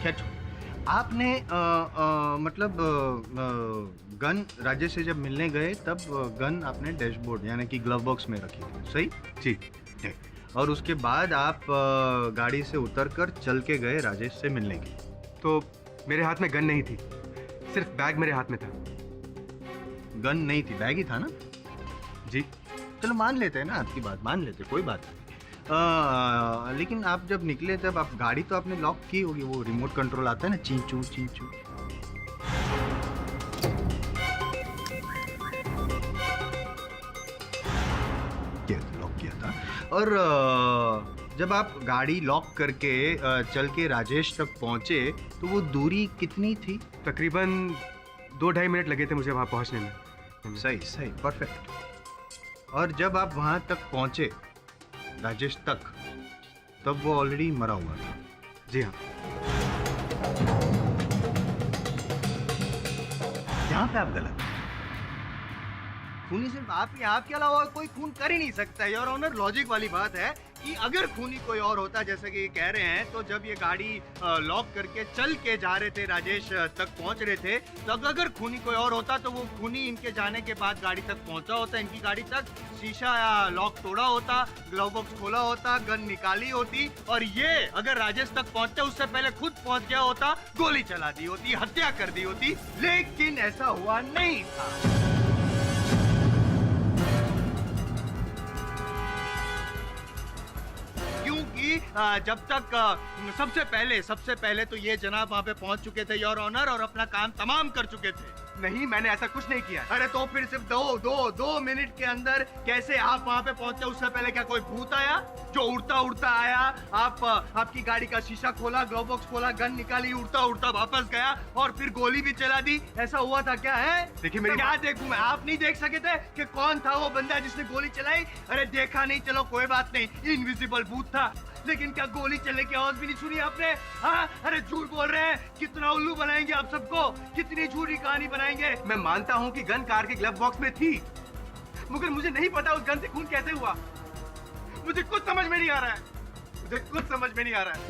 क्या आपने मतलब गन राजेश से जब मिलने गए तब गन आपने डैशबोर्ड यानी कि ग्लव बॉक्स में रखी थी, सही? जी। और उसके बाद आप गाड़ी से उतरकर चल के गए राजेश से मिलने के लिए। तो मेरे हाथ में गन नहीं थी, सिर्फ बैग मेरे हाथ में था। गन नहीं थी, बैग ही था ना? जी। चलो मान लेते हैं ना, आपकी बात मान लेते, कोई बात नहीं। लेकिन आप जब निकले तब आप गाड़ी तो आपने लॉक की होगी, वो रिमोट कंट्रोल आता है ना, चींचू चींचू। लॉक किया था। और जब आप गाड़ी लॉक करके चल के राजेश तक पहुंचे तो वो दूरी कितनी थी? तकरीबन 2-2.5 मिनट लगे थे मुझे वहाँ पहुँचने में। सही सही, परफेक्ट। और जब आप वहाँ तक पहुंचे राजेश तक, तब वो ऑलरेडी मरा हुआ था। जी हाँ। यहाँ पे आप गलत हैं। खूनी सिर्फ आप ही, आपके अलावा कोई खून कर ही नहीं सकता। योर ऑनर, लॉजिक वाली बात है कि अगर खूनी कोई और होता, जैसे कि ये कह रहे हैं, तो जब ये गाड़ी लॉक करके चल के जा रहे थे, राजेश तक पहुंच रहे थे, तो अगर खूनी कोई और होता तो वो खूनी इनके जाने के बाद गाड़ी तक पहुंचा होता, इनकी गाड़ी तक, शीशा या लॉक तोड़ा होता, ग्लव बॉक्स खोला होता, गन निकाली होती, और ये अगर राजेश तक पहुंचते उससे पहले खुद पहुंच गया होता, गोली चला दी होती, हत्या कर दी होती। लेकिन ऐसा हुआ नहीं था। जब तक सबसे पहले तो ये जनाब वहाँ पे पहुंच चुके थे योर ऑनर, और अपना काम तमाम कर चुके थे। नहीं, मैंने ऐसा कुछ नहीं किया। अरे तो फिर सिर्फ दो मिनट के अंदर कैसे आप वहाँ पे पहुंचे? उससे पहले क्या कोई भूत आया जो उड़ता उड़ता आया, आपकी गाड़ी का शीशा खोला, ग्लव बॉक्स खोला, गन निकाली, उड़ता उड़ता वापस गया और फिर गोली भी चला दी? ऐसा हुआ था क्या? है देखिए मेरी क्या देखूं मैं? आप नहीं देख सके थे कि कौन था वो बंदा जिसने गोली चलाई? अरे देखा नहीं, चलो कोई बात नहीं, इनविजिबल भूत था, लेकिन क्या गोली चलने की आवाज भी नहीं सुनी आपने? हाँ, अरे झूठ बोल रहे हैं। कितना उल्लू बनाएंगे आप सबको, कितनी झूठी कहानी बनाएंगे? मैं मानता हूँ कि गन कार के ग्लव बॉक्स में थी, मगर मुझे नहीं पता उस गन से खून कैसे हुआ। मुझे कुछ समझ में नहीं आ रहा है,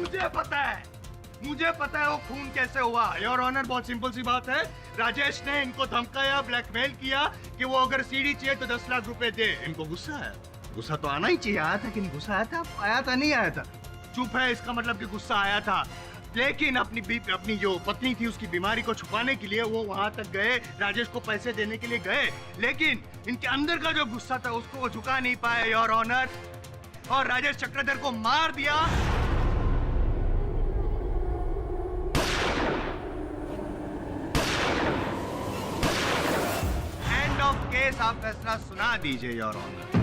मुझे पता है वो खून कैसे हुआ। योर ऑनर, बहुत सिंपल सी बात है। राजेश ने इनको धमकाया, ब्लैकमेल किया कि वो अगर सीडी चाहिए तो 10 लाख रुपए दे। इनको गुस्सा है, गुस्सा तो आना ही चाहिए। आया था कि नहीं गुस्सा? आया था नहीं आया था? चुप है, इसका मतलब कि गुस्सा आया था। लेकिन अपनी जो पत्नी थी उसकी बीमारी को छुपाने के लिए वो वहां तक गए, राजेश को पैसे देने के लिए गए, लेकिन इनके अंदर का जो गुस्सा था उसको वो झुका नहीं पाए योर ऑनर, और राजेश चक्रधर को मार दिया। End of case. आप फैसला सुना दीजिए योर ऑनर।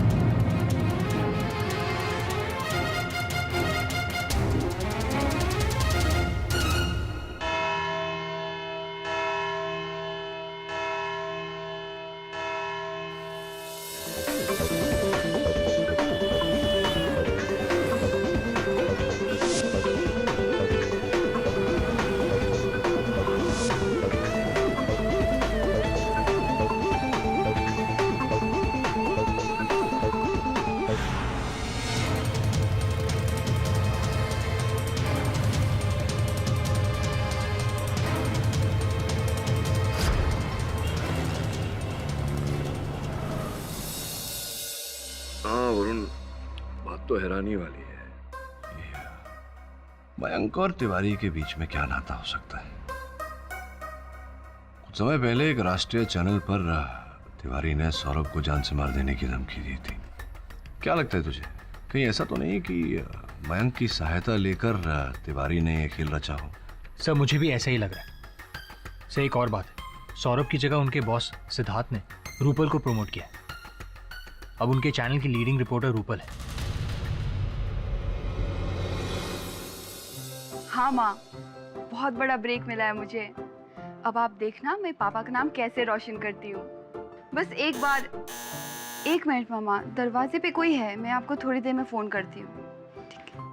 हाँ वरुण, बात तो हैरानी वाली है। मयंक और तिवारी के बीच में क्या नाता हो सकता है? कुछ समय पहले एक राष्ट्रीय चैनल पर तिवारी ने सौरभ को जान से मार देने की धमकी दी थी। क्या लगता है तुझे, कहीं ऐसा तो नहीं कि मयंक की सहायता लेकर तिवारी ने यह खेल रचा हो? सर मुझे भी ऐसा ही लग रहा है। सर एक और बात है, सौरभ की जगह उनके बॉस सिद्धार्थ ने रूपल को प्रमोट किया है। अब उनके चैनल की लीडिंग रिपोर्टर रूपल है। हाँ माँ, बहुत बड़ा ब्रेक मिला है मुझे। अब आप देखना मैं पापा का नाम कैसे रोशन करती हूँ। बस एक बार, 1 मिनट मामा, दरवाजे पे कोई है, मैं आपको थोड़ी देर में फोन करती हूँ। ठीक है।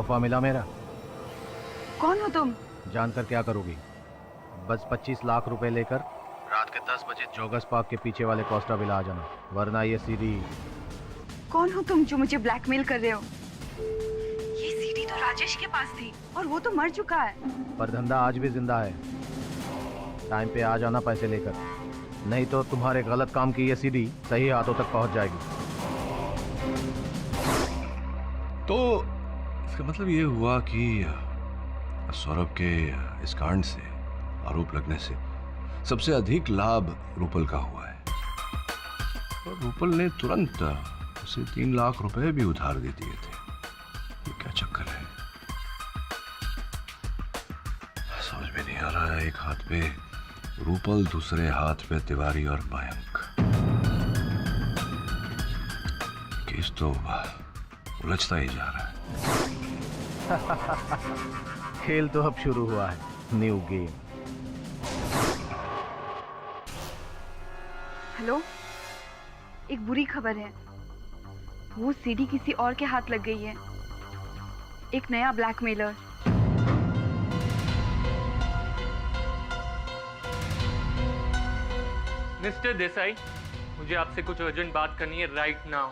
तोहफा मिला मेरा। कौन हो तुम? जानकर क्या करोगी? बस 25 लाख रुपए लेकर रात के 10 बजे जोगस पार्क के पीछे वाले कोस्टा विला आ जाना, वरना ये सीडी। कौन हो तुम जो मुझे ब्लैकमेल कर रहे हो? ये सीडी तो राजेश के पास थी और वो तो मर चुका है। पर धंधा आज भी जिंदा है। टाइम पे आ जाना पैसे लेकर, नहीं तो तुम्हारे गलत काम की ये सीडी सही हाथों तक पहुंच जाएगी। तो इसका मतलब ये हुआ कि सौरभ के इस कांड से, आरोप लगने से सबसे अधिक लाभ रूपल का हुआ है और रूपल ने तुरंत उसे 3 लाख रुपए भी उधार दे दिए थे। ये क्या चक्कर है, समझ में नहीं आ रहा है। एक हाथ पे रूपल, दूसरे हाथ पे तिवारी और मयंक। केस तो उलझता ही जा रहा है। खेल तो अब शुरू हुआ है, न्यू गेम। हेलो, एक बुरी खबर है। वो सीडी किसी और के हाथ लग गई है। एक नया ब्लैकमेलर। मिस्टर देसाई, मुझे आपसे कुछ अर्जेंट बात करनी है right now.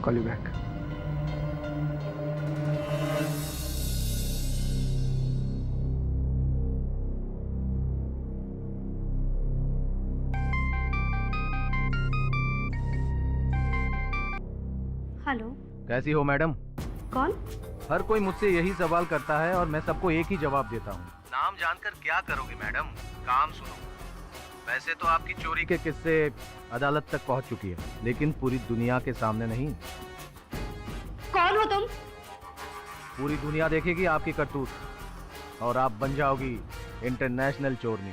Call you back. Hello, कैसी हो मैडम? कौन? हर कोई मुझसे यही सवाल करता है और मैं सबको एक ही जवाब देता हूँ। नाम जानकर क्या करोगी मैडम? काम सुनो। वैसे तो आपकी चोरी के किस्से अदालत तक पहुँच चुकी है, लेकिन पूरी दुनिया के सामने नहीं। कौन हो तुम? पूरी दुनिया देखेगी आपकी करतूत और आप बन जाओगी इंटरनेशनल चोरनी।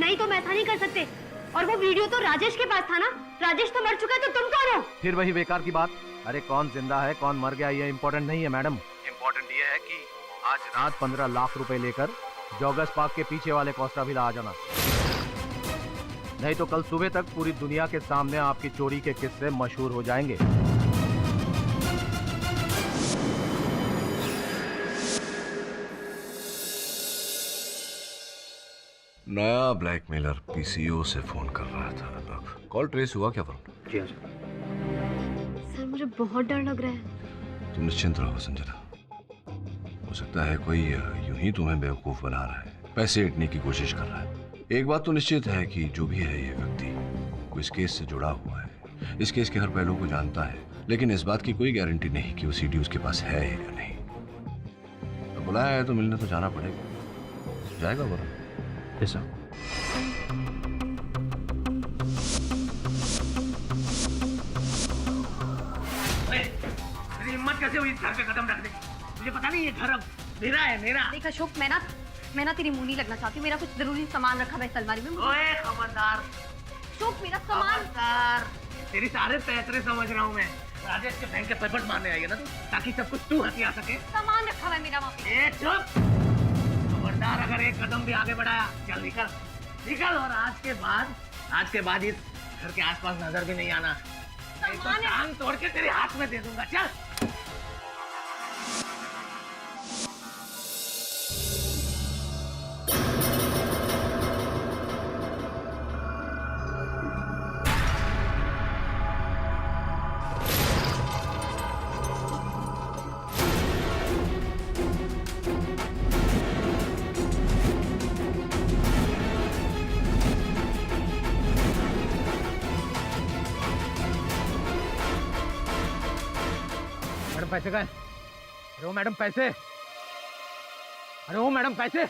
नहीं, तुम ऐसा नहीं कर सकते। और वो वीडियो तो राजेश के पास था ना? राजेश तो मर चुका है, तो तुम कौन हो? फिर वही बेकार की बात। अरे कौन जिंदा है कौन मर गया ये इम्पोर्टेंट नहीं है मैडम। इम्पोर्टेंट ये है कि आज रात 15 लाख रुपए लेकर जोगस पार्क के पीछे वाले कोस्टा विला आ जाना, नहीं तो कल सुबह तक पूरी दुनिया के सामने आपकी चोरी के किस्से मशहूर हो जाएंगे। नया ब्लैकमेलर पीसीओ से फोन कर रहा था। कॉल ट्रेस हुआ क्या वरुण? जी हाँ सर, मुझे बहुत डर लग रहा है। तुम निश्चिंत रहो संजना, हो सकता है कोई यूं ही तुम्हें बेवकूफ बना रहा है, पैसे ऐंठने की कोशिश कर रहा है। एक बात तो निश्चित है कि जो भी है ये व्यक्ति कोई इस केस से जुड़ा हुआ है, इस केस के हर पहलू को जानता है, लेकिन इस बात की कोई गारंटी नहीं कि वो सीडी उसके पास है या नहीं। अब बुलाया है तो मिलने तो जाना पड़ेगा। जाएगा वरुण? ऐसा हिम्मत कैसे हुई इस घर पे कदम रखने की? मुझे पता नहीं ये घर अब मेरा है, मेरा। देख अशोक, मैं ना तेरी मुंह नहीं लगना चाहती हूँ। मेरा कुछ जरूरी सामान रखा है इस अलमारी में। ओए खबरदार, अशोक, मेरा सामान। खबरदार। तेरी सारे पैतरे समझ रहा हूँ मैं। राजेश के बैंक के पेपर मारने आई है ना तू, ताकि सब कुछ तू हथिया सके। सामान रखा है मेरा वहाँ पे। ए चुप, खबरदार अगर एक कदम भी आगे बढ़ाया, चल निकल निकल। और आज के बाद इस घर के आसपास नजर भी नहीं आना, नहीं तो टांग तोड़ के तेरे हाथ में दे दूंगा। चल। पैसे का? अरे वो मैडम पैसे, अरे वो मैडम पैसे।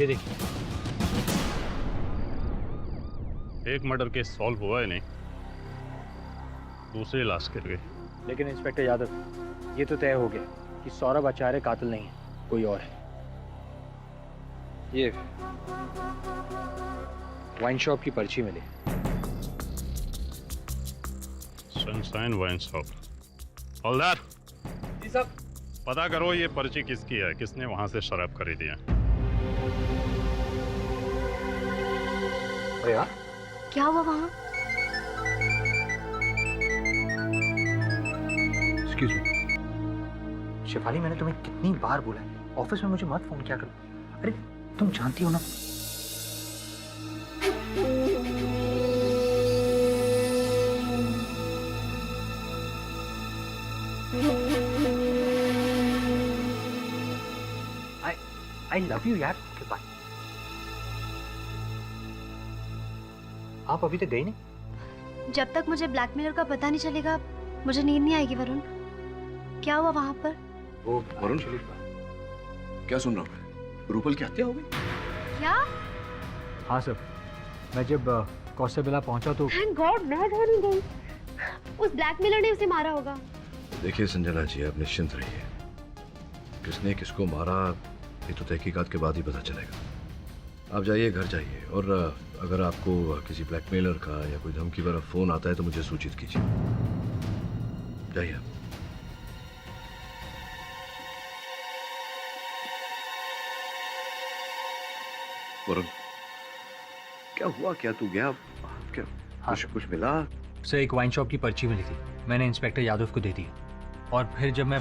ये देखिए। एक मर्डर केस सॉल्व हुआ है नहीं, दूसरी लाश गिर गई। लेकिन इंस्पेक्टर यादव, ये तो तय हो गया कि सौरभ आचार्य कातिल नहीं है, कोई और है। ये वाइन शॉप की पर्ची मिली। Sunshine wine shop. हवलदार जी साहब। पता करो ये पर्ची किसकी है, किसने वहां से शराब खरीदी है। अरे यार, क्या हुआ वहाँ? एक्सक्यूज मी शेफाली, मैंने तुम्हें कितनी बार बोला है ऑफिस में मुझे मत फोन किया करो। अरे तुम जानती हो ना। आई लव यू यार। बाय। आप अभी तक गई नहीं? जब तक मुझे ब्लैकमेलर का पता नहीं चलेगा मुझे नींद नहीं आएगी। वरुण, क्या हुआ वहाँ पर? वो वरुण, क्या सुन रहा हूँ? रूपल की हत्या हो गई? क्या? हाँ सर, मैं जब कौशबिला पहुंचा तो थैंक गॉड मैं घर नहीं गई। उस ब्लैकमेलर ने उसे मारा होगा। देखिए संजना जी, आप निश्चिंत रहिए। किसने किसको मारा ये तो तहकीकात के बाद ही पता चलेगा। आप जाइए, घर जाइए, और अगर आपको किसी ब्लैकमेलर का या कोई धमकी भरा फोन आता है तो मुझे सूचित कीजिए। जाइए। वरुण, क्या हुआ? क्या तू गया? क्या कुछ मिला? सर, एक वाइन शॉप की पर्ची मिली थी, मैंने इंस्पेक्टर यादव को दे दी। और फिर जब मैं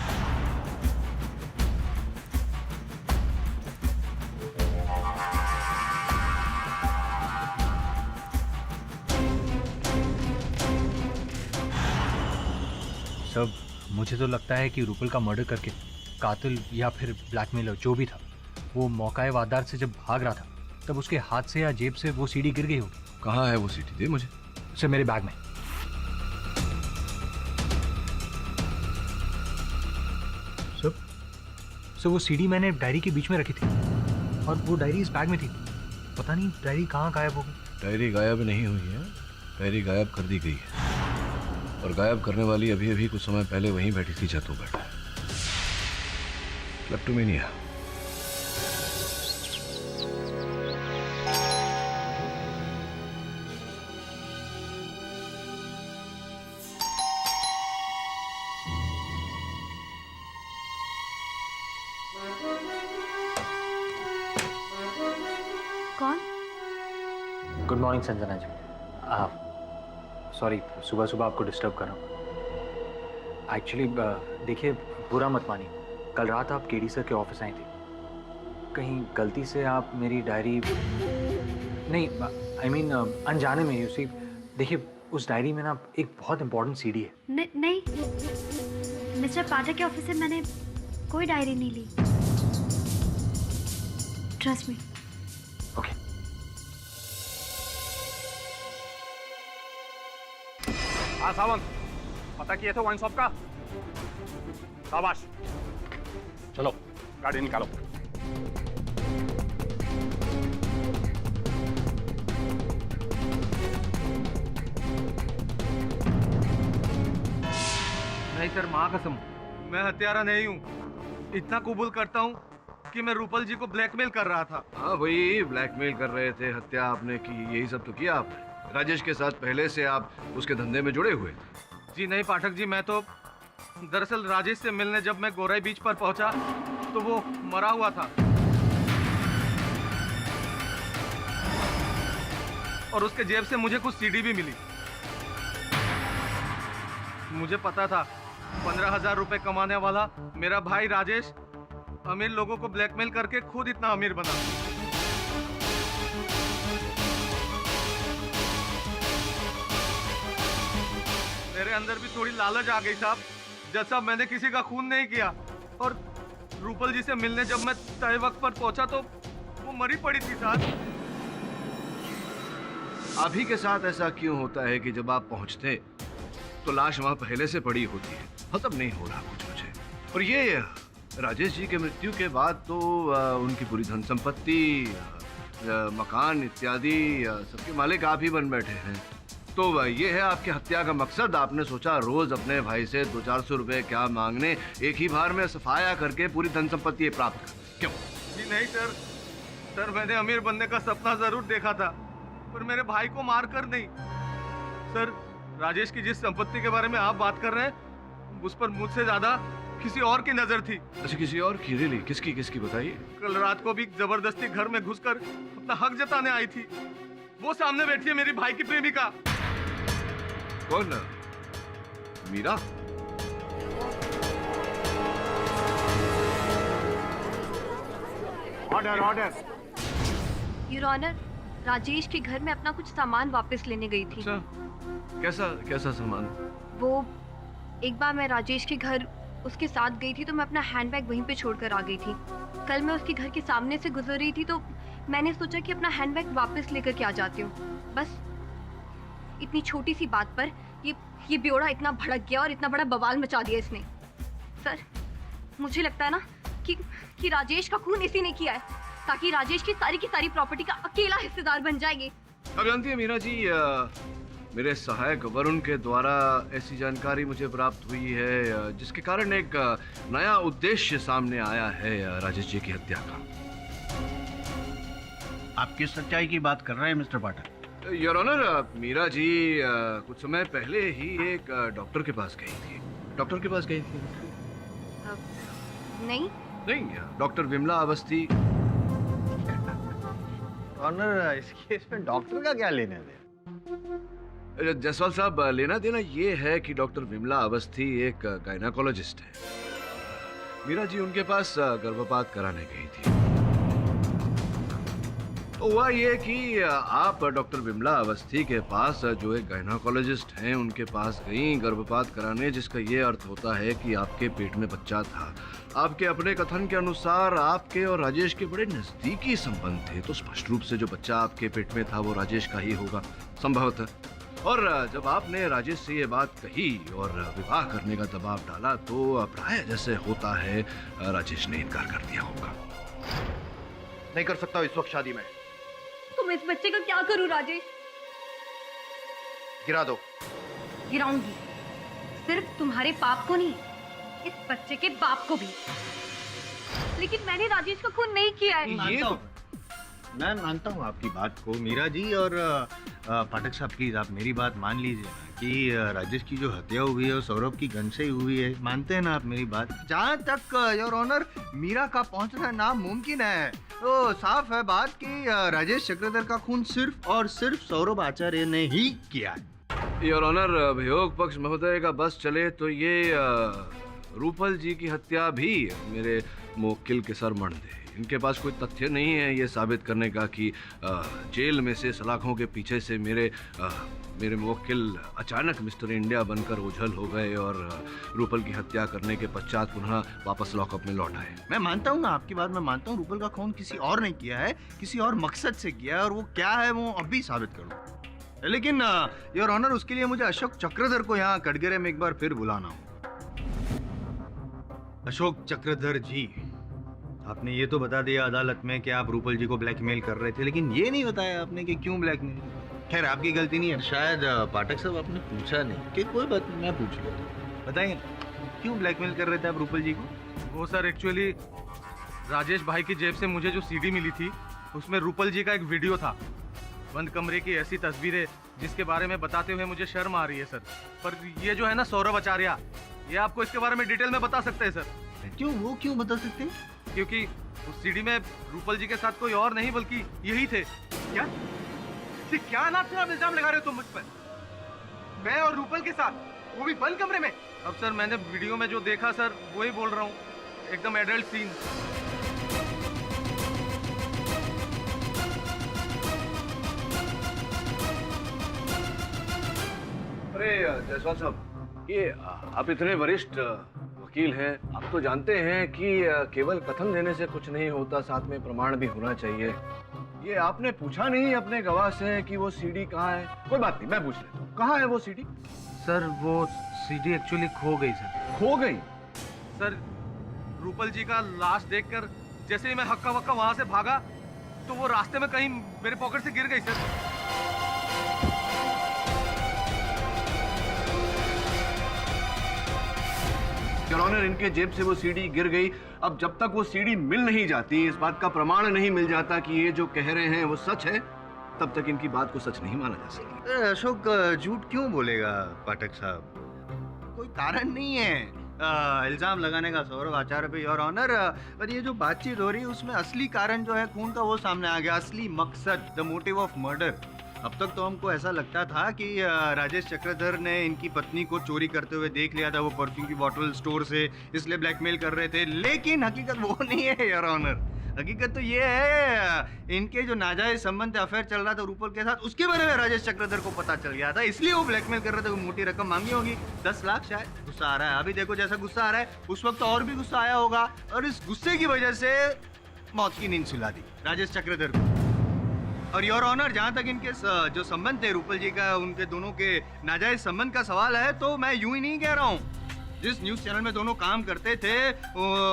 सब, मुझे तो लगता है कि रूपल का मर्डर करके कातिल या फिर ब्लैकमेलर जो भी था, वो मौकाए वारदात से जब भाग रहा था तब उसके हाथ से या जेब से वो सीडी गिर गई होगी। कहाँ है वो सीडी? दे मुझे। सर, मेरे बैग में। सर वो सीडी मैंने डायरी के बीच में रखी थी और वो डायरी इस बैग में थी। पता नहीं डायरी कहाँ गायब हो गई। डायरी गायब नहीं हुई है, डायरी गायब कर दी गई है, और गायब करने वाली अभी अभी कुछ समय पहले वहीं बैठी थी जहाँ तू बैठा है। क्लेप्टोमेनिया। कौन? Good morning Sanjana ji. Sorry, सुबह सुबह आपको डिस्टर्ब कर रहा हूँ। एक्चुअली देखिए, बुरा मत मानिए, कल रात आप केडी सर के ऑफिस आई थी। कहीं गलती से आप मेरी डायरी नहीं, आई मीन अनजाने में, उसी देखिए उस डायरी में ना एक बहुत इंपॉर्टेंट सीडी है। नहीं, मिस्टर पाठक के ऑफिस से मैंने कोई डायरी नहीं ली। Trust me. ओके। हाँ सावंत, पता किए थे वाइन शॉप का? शाबाश, चलो गाड़ी निकालो। नहीं सर, माँ कसम, मैं हत्यारा नहीं हूँ। इतना कबूल करता हूँ कि मैं रूपल जी को ब्लैकमेल कर रहा था। हाँ भाई, ब्लैकमेल कर रहे थे, हत्या आपने की, यही सब तो किया आपने। राजेश के साथ पहले से आप उसके धंधे में जुड़े हुए थे। जी नहीं पाठक जी, मैं तो दरअसल राजेश से मिलने जब मैं गोराई बीच पर पहुंचा तो वो मरा हुआ था, और उसके जेब से मुझे कुछ सीडी भी मिली। मुझे पता था 15,000 रुपए कमाने वाला मेरा भाई राजेश अमीर लोगों को ब्लैकमेल करके खुद इतना अमीर बना। मेरे अंदर भी थोड़ी लालच आ गई साहब। जैसा मैंने किसी का खून नहीं किया, और रूपल जी से मिलने जब मैं तय वक्त पर पहुंचा तो वो मरी पड़ी थी साहब। आप ही के साथ ऐसा क्यों होता है कि जब आप पहुंचते तो लाश वहां पहले से पड़ी होती है? मतलब नहीं हो रहा कुछ मुझे। और राजेश जी के मृत्यु के बाद तो उनकी पूरी धन संपत्ति, मकान इत्यादि सबके मालिक आप ही बन बैठे हैं। तो ये है आपकी हत्या का मकसद। आपने सोचा रोज अपने भाई से 200-400 रुपए क्या मांगने, एक ही बार में सफाया करके पूरी धन संपत्ति प्राप्त कर। क्यों? जी नहीं सर, सर मैंने अमीर बनने का सपना जरूर देखा था, पर मेरे भाई को मारकर नहीं। सर राजेश की जिस संपत्ति के बारे में आप बात कर रहे हैं, उस पर मुझसे ज्यादा किसी और की नजर थी। अच्छा, किसी और की? रियली? किसकी किसकी बताइए। कल रात को भी जबरदस्ती घर में घुसकर अपना हक जताने आई थी। वो सामने बैठी है मेरी भाई की प्रेमिका। कौन? Meera? Order order. Your honour, Rajesh के घर में अपना कुछ सामान वापस लेने गई थी। कैसा कैसा सामान? वो एक बार मैं राजेश के घर उसके साथ गई थी तो मैं अपना हैंडबैग वहीं पे छोड़कर आ गई थी। कल मैं उसके घर के सामने से गुजर रही थी तो मैंने सोचा कि अपना हैंडबैग वापस लेकर के आ जाती हूँ। बस इतनी छोटी सी बात पर ये बेवड़ा इतना भड़क गया और इतना बड़ा बवाल मचा दिया इसने। सर मुझे लगता है ना कि राजेश का खून इसी ने किया है, ताकि राजेश की सारी प्रॉपर्टी का अकेला हिस्सेदार बन जाएगी। अब जानती है मीरा जी, मेरे सहायक वरुण के द्वारा ऐसी जानकारी मुझे प्राप्त हुई है जिसके कारण एक नया उद्देश्य सामने आया है राजेश जी की हत्या का। आप किस सच्चाई की बात कर रहे हैं mister Pathak? Your honour, Meera ji कुछ समय पहले ही एक डॉक्टर के पास गई थी। डॉक्टर के पास गई थी? नहीं, डॉक्टर विमला अवस्थी। ऑनर, इस केस में डॉक्टर का क्या लेना देना? जायसवाल साहब, लेना देना ये है कि डॉक्टर विमला अवस्थी एक गायनाकोलॉजिस्ट है। मीरा जी उनके पास गर्भपात कराने गई थी। तो हुआ ये कि आप डॉक्टर विमला अवस्थी के पास, जो एक गायनाकोलॉजिस्ट हैं, उनके पास गई गर्भपात कराने, जिसका ये अर्थ होता है कि आपके पेट में बच्चा था। आपके अपने कथन के अनुसार आपके और राजेश के बड़े नजदीकी संबंध थे, तो स्पष्ट रूप से जो बच्चा आपके पेट में था वो राजेश का ही होगा संभवतः। और जब आपने राजेश से ये बात कही और विवाह करने का दबाव डाला तो प्राय जैसे होता है राजेश ने इनकार कर दिया होगा। नहीं कर सकता इस वक्त शादी में। तुम इस बच्चे का क्या करूं राजेश? गिरा दो। गिराऊंगी, सिर्फ तुम्हारे पाप को नहीं, इस बच्चे के बाप को भी। लेकिन मैंने राजेश का खून नहीं किया है। मैं मानता हूँ आपकी बात को मीरा जी, और पाठक साहब प्लीज आप मेरी बात मान लीजिए ना कि राजेश की जो हत्या हुई है वो सौरभ की गन से ही हुई है। मानते हैं ना आप मेरी बात? जहाँ तक योर ऑनर मीरा का पहुँचना नामुमकिन है, तो साफ है बात कि राजेश चक्रधर का खून सिर्फ और सिर्फ सौरभ आचार्य ने ही किया है। योर ऑनर, अभियोग पक्ष महोदय का बस चले तो ये रूपल जी की हत्या भी मेरे मुवक्किल के सर मढ़ दे। इनके पास कोई तथ्य नहीं है ये साबित करने का कि जेल में से सलाखों के पीछे से मेरे मुवक्किल अचानक मिस्टर इंडिया बनकर ओझल हो गए और रूपल की हत्या करने के पश्चात पुनः वापस लॉकअप में लौट आए। मैं मानता हूँ ना आपकी बात, मैं मानता हूँ रूपल का खून किसी और ने किया है, किसी और मकसद से किया है, और वो क्या है वो अभी साबित करूँ। लेकिन योर ऑनर, उसके लिए मुझे अशोक चक्रधर को यहाँ कटघरे में एक बार फिर बुलाना हो। अशोक चक्रधर जी, आपने ये तो बता दिया अदालत में कि आप रूपल जी को ब्लैकमेल कर रहे थे, लेकिन ये नहीं बताया आपने कि क्यों ब्लैकमेल। खैर आपकी गलती नहीं है, शायद पाठक साहब आपने पूछा नहीं। कि कोई बात नहीं, मैं पूछ लेता हूँ। बताइए क्यों ब्लैकमेल कर रहे थे आप रूपल जी को? वो सर एक्चुअली राजेश भाई की जेब से मुझे जो सीडी मिली थी उसमें रूपल जी का एक वीडियो था। बंद कमरे की ऐसी तस्वीरें जिसके बारे में बताते हुए मुझे शर्म आ रही है सर। पर ये जो है ना सौरभ आचार्य, ये आपको इसके बारे में डिटेल में बता सकते हैं सर। क्यों? वो क्यों बता सकते हैं? क्योंकि उस सीडी में रूपल जी के साथ कोई और नहीं बल्कि यही थे। क्या क्या नाम इल्जाम लगा रहे हो तुम मुझ पर? मैं और रूपल के साथ, वो भी बंद कमरे में? अब सर मैंने वीडियो में जो देखा सर वही बोल रहा हूँ, एकदम एडल्ट सीन। अरे जायसवाल साहब, ये आप इतने वरिष्ठ वकील हैं, आप तो जानते हैं कि केवल कथन देने से कुछ नहीं होता, साथ में प्रमाण भी होना चाहिए। ये आपने पूछा नहीं अपने गवाह से कि वो सीडी कहाँ है? कोई बात नहीं, मैं पूछ लेता हूँ, कहाँ है वो सीडी? सर वो सीडी एक्चुअली खो गई सर। खो गई? सर रूपल जी का लाश देखकर जैसे ही मैं हक्का वक्का वहां से भागा तो वो रास्ते में कहीं मेरे पॉकेट से गिर गई सर। योर ऑनर, इनके जेब से वो सीडी गिर गई। अब जब तक वो सीडी मिल नहीं जाती, इस बात का प्रमाण नहीं मिल जाता कि ये जो कह रहे हैं वो सच है, तब तक इनकी बात को सच नहीं माना जा सकता। अशोक झूठ क्यों बोलेगा पाठक साहब? कोई कारण नहीं है इल्जाम लगाने का सौरभ आचार्य पे, योर ऑनर। पर ये जो बातचीत हो रही है उसमें असली कारण जो है खून का वो सामने आ गया, असली मकसद, द मोटिव ऑफ मर्डर। अब तक तो हमको ऐसा लगता था कि राजेश चक्रधर ने इनकी पत्नी को चोरी करते हुए देख लिया था वो परफ्यूम की बोतल स्टोर से, इसलिए ब्लैकमेल कर रहे थे। लेकिन हकीकत वो नहीं है योर ऑनर। हकीकत तो ये है इनके जो नाजायज संबंध अफेयर चल रहा था रूपल के साथ, उसके बारे में राजेश चक्रधर को पता चल गया था, इसलिए वो ब्लैकमेल कर रहे थे। मोटी रकम मांगी होगी, 10 लाख शायद। गुस्सा आ रहा है अभी, देखो जैसा गुस्सा आ रहा है, उस वक्त और भी गुस्सा आया होगा और इस गुस्से की वजह से मौत की नींद सुला दी राजेश चक्रधर को। और योर ऑनर, जहाँ तक इनके जो संबंध थे रूपल जी का, उनके दोनों के नाजायज संबंध का सवाल है, तो मैं यूं ही नहीं कह रहा हूँ। जिस न्यूज चैनल में दोनों काम करते थे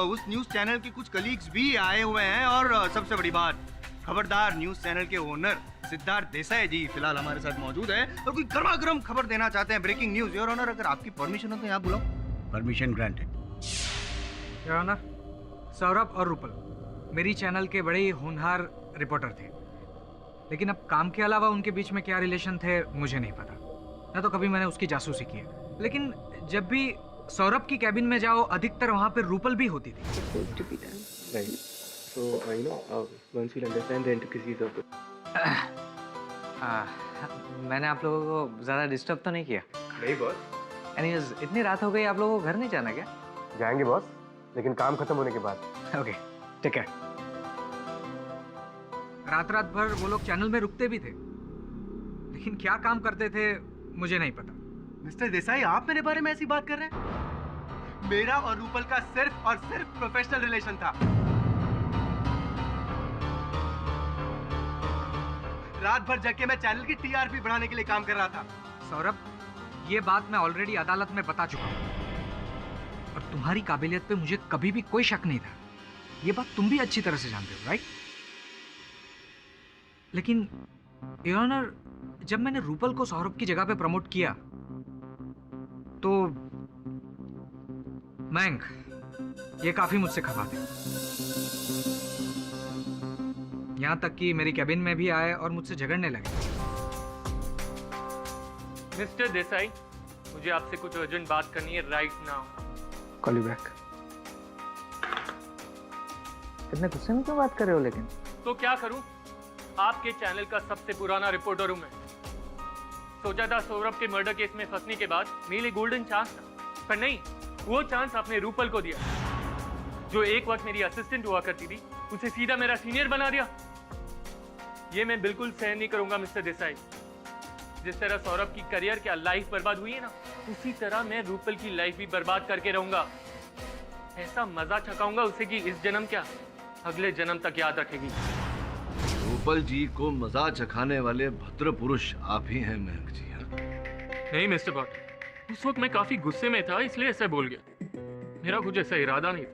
उस न्यूज चैनल के कुछ कलीग्स भी आए हुए हैं। और सबसे बड़ी बात, खबरदार न्यूज चैनल के ओनर सिद्धार्थ देसाई जी फिलहाल हमारे साथ मौजूद है और कोई गर्मा-गर्म खबर देना चाहते हैं, ब्रेकिंग न्यूज। योर ऑनर, अगर आपकी परमिशन हो तो यहाँ बुलाओ। Permission granted. Your honour, Saurabh और रूपल मेरी चैनल के बड़े ही होनहार रिपोर्टर थे, लेकिन अब काम के अलावा उनके बीच में क्या रिलेशन थे मुझे नहीं पता, ना तो कभी मैंने उसकी जासूसी की है। लेकिन जब भी सौरभ की कैबिन में जाओ, अधिकतर वहाँ पर रूपल भी होती थी। मैंने आप लोगों को ज़्यादा डिस्टर्ब तो नहीं किया? नहीं बॉस। एनीवेज, इतनी रात हो गई, आप लोगों को घर नहीं जाना क्या? जाएंगे बॉस, लेकिन काम खत्म होने के बाद। ओके, ठीक है। रात रात भर वो लोग चैनल में रुकते भी थे, लेकिन क्या काम करते थे मुझे नहीं पता। मिस्टर देसाई, आप मेरे बारे में ऐसी बात कर रहे हैं? मेरा और रूपल का सिर्फ और सिर्फ प्रोफेशनल रिलेशन था। रात भर जग के मैं चैनल की टीआरपी बढ़ाने के लिए काम कर रहा था। सौरभ, ये बात मैं ऑलरेडी अदालत में बता चुका हूँ और तुम्हारी काबिलियत पे मुझे कभी भी कोई शक नहीं था। ये बात तुम भी अच्छी तरह से जानते हो, राइट? लेकिन योर ऑनर, जब मैंने रूपल को सौरभ की जगह पे प्रमोट किया तो मैंग ये काफी मुझसे खफा थे। यहां तक कि मेरी कैबिन में भी आए और मुझसे झगड़ने लगे। मिस्टर देसाई, मुझे आपसे कुछ अर्जेंट बात करनी है right now. Call you back. इतने गुस्से में क्यों बात कर रहे हो? लेकिन तो क्या करूं? आपके चैनल का सबसे पुराना रिपोर्टर हूं मैं। सोचा था सौरभ के मर्डर केस में फंसने के बाद मेरे लिए गोल्डन चांस था, पर नहीं, वो चांस आपने रूपल को दिया, जो एक वक्त मेरी असिस्टेंट हुआ करती थी, उसे सीधा मेरा सीनियर बना दिया। ये मैं बिल्कुल सहन नहीं करूंगा मिस्टर देसाई। जिस तरह सौरभ की करियर क्या लाइफ बर्बाद हुई है ना, उसी तरह मैं रूपल की लाइफ भी बर्बाद करके रहूंगा। ऐसा मजा चखाऊंगा उसे कि इस जन्म क्या, अगले जन्म तक याद रखेगी। रूपल जी को मजा चखाने वाले भद्र पुरुष आप ही हैं महक जी। नहीं मिस्टर भट्ट, उस वक्त मैं काफी गुस्से में था, इसलिए ऐसा बोल गया। मेरा कुछ ऐसा इरादा नहीं था।